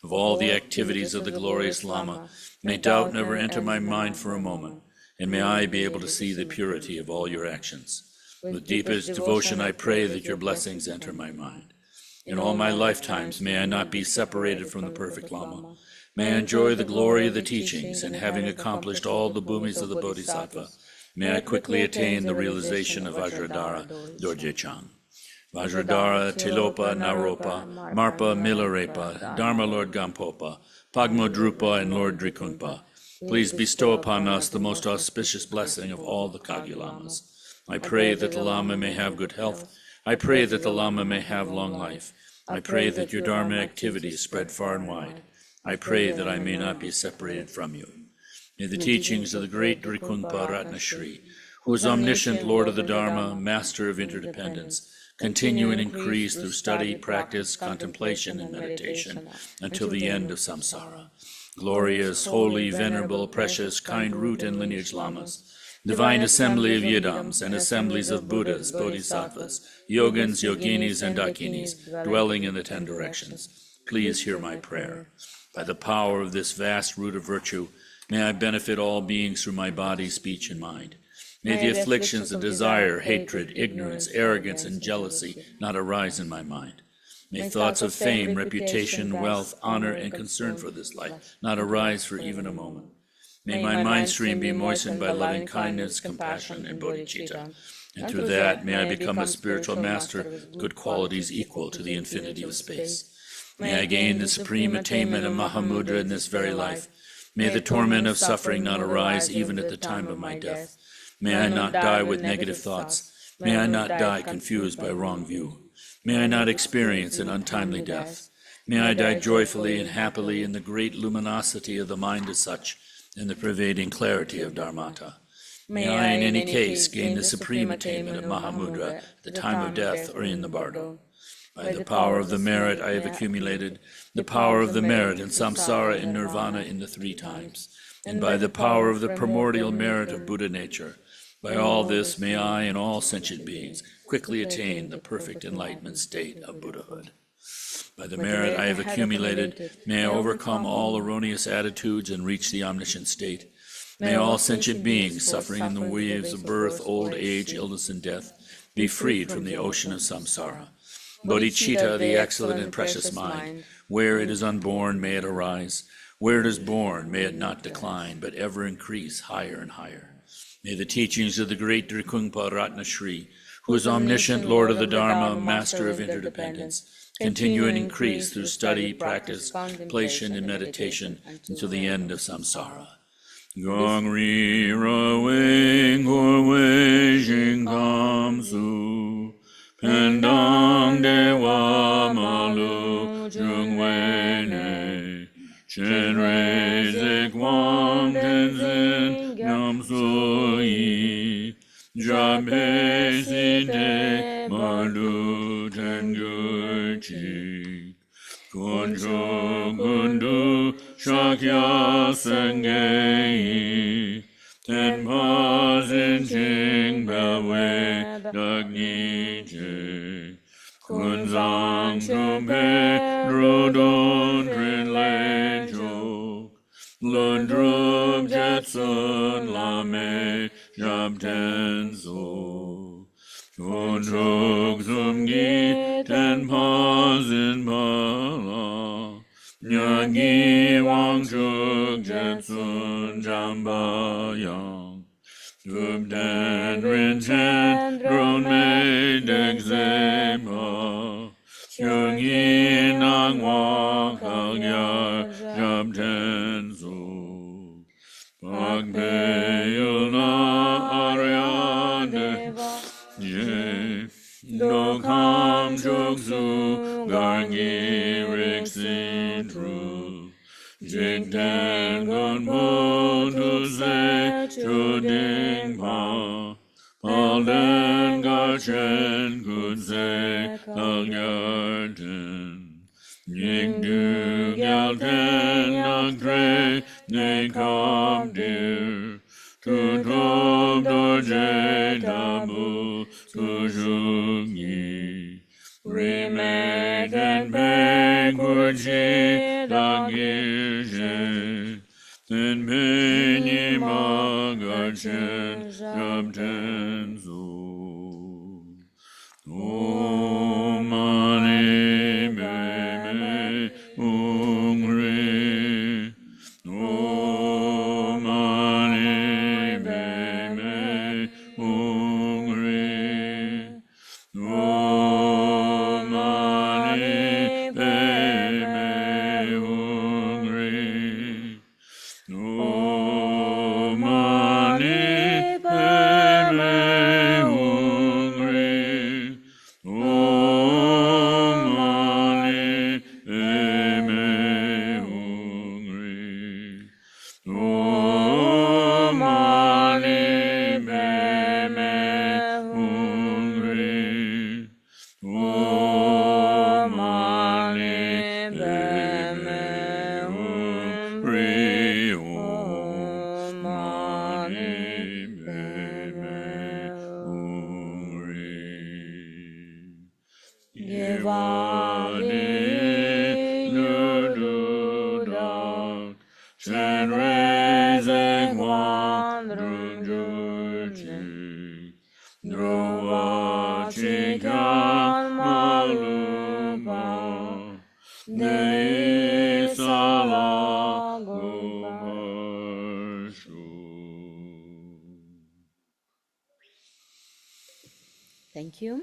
Of all the activities of the glorious Lama, may doubt never enter my mind for a moment, and may I be able to see the purity of all your actions. With deepest devotion I pray that your blessings enter my mind. In all my lifetimes may I not be separated from the perfect Lama. May I enjoy the glory of the teachings, and having accomplished all the bhumis of the Bodhisattva, may I quickly attain the realization of Vajradhara Dorje-chang. Vajradhara Tilopa Naropa, Marpa Milarepa, Dharma Lord Gampopa, Pagmodrupa and Lord Drikunpa. Please bestow upon us the most auspicious blessing of all the Kagyu Lamas. I pray that the Lama may have good health. I pray that the Lama may have long life. I pray that your Dharma activities spread far and wide. I pray that I may not be separated from you. May the teachings of the great Drikunpa Ratnashri, who is omniscient Lord of the Dharma, Master of interdependence, continue and increase through study, practice, contemplation, and meditation until the end of samsara. Glorious, holy, venerable, precious, kind root and lineage Lamas, divine assembly of Yidams and assemblies of Buddhas, Bodhisattvas, Yogins, Yoginis, and Dakinis, dwelling in the 10 directions, please hear my prayer. By the power of this vast root of virtue, may I benefit all beings through my body, speech, and mind. May the afflictions of desire, hatred, ignorance, arrogance, and jealousy not arise in my mind. May thoughts of fame, reputation, wealth, honor, and concern for this life not arise for even a moment. May my mind stream be moistened by loving kindness, compassion, and bodhicitta, and through that may I become a spiritual master with good qualities equal to the infinity of space. May I gain the supreme attainment of Mahamudra in this very life. May the torment of suffering not arise even at the time of my death. May I not die with negative thoughts. May I not die confused by wrong view. May I not experience an untimely death. May I die joyfully and happily in the great luminosity of the mind as such, and the pervading clarity of Dharmata. May I in any case gain the supreme attainment of Mahamudra at the time of death or in the bardo. By the power of the merit I have accumulated, the power of the merit in samsara and nirvana in the 3 times, and by the power of the primordial merit of Buddha nature, by all this may I and all sentient beings quickly attain the perfect enlightenment state of Buddhahood. By the merit I have accumulated, may I overcome all erroneous attitudes and reach the omniscient state. May all sentient beings suffering in the waves of birth, old age, illness, and death be freed from the ocean of samsara. Bodhicitta, the excellent and precious mind, where it is unborn, may it arise. Where it is born, may it not decline, but ever increase higher and higher. May the teachings of the great Drikungpa Ratna Shri, who is omniscient Lord of the Dharma, master of interdependence, continue and increase through study, practice, contemplation, and meditation until the end of samsara. Gong ri ra wing or wei jing kam su, pendang dewa malu jung wei ne, chen rei zik wang tenzin nam su yi, jabe si de malu ten gu chi. Kunjo kundu shakya sangei, tenpa zinjing bawe dagni je. Kunzang chumpe rodon grin lejo, lundrum jetsun lame jabtenzo. Chonchok zumgi tenpa zin pala, nyangi wangchuk jetsun jambayang. Tubden rinchen dron me degzema, kyungi nang wakagya jabtenzo. Pakpeyul na arya deva, ye dokam joksu gangi riksin tru, jikten gonpo tu se choding pa, palden gachen kutse kagyarten, yikdu gyalten naktre ne kam dir, tu drop dorje tabu tujungi, remake and beg kurji dagirje, ten penyi magachen jabtenzo. Om mani padme hungri, Om mani padme hungri, Om mani padme hungri, Om mani padme hungri, Om mani padme hungri, Om mani padme hungri, Om mani padme hungri, Om mani padme hungri. Gevani nududak, Shen rezek wan drunjurjik, Drova chikyan malupa, Dei sala gubarshu. Thank you.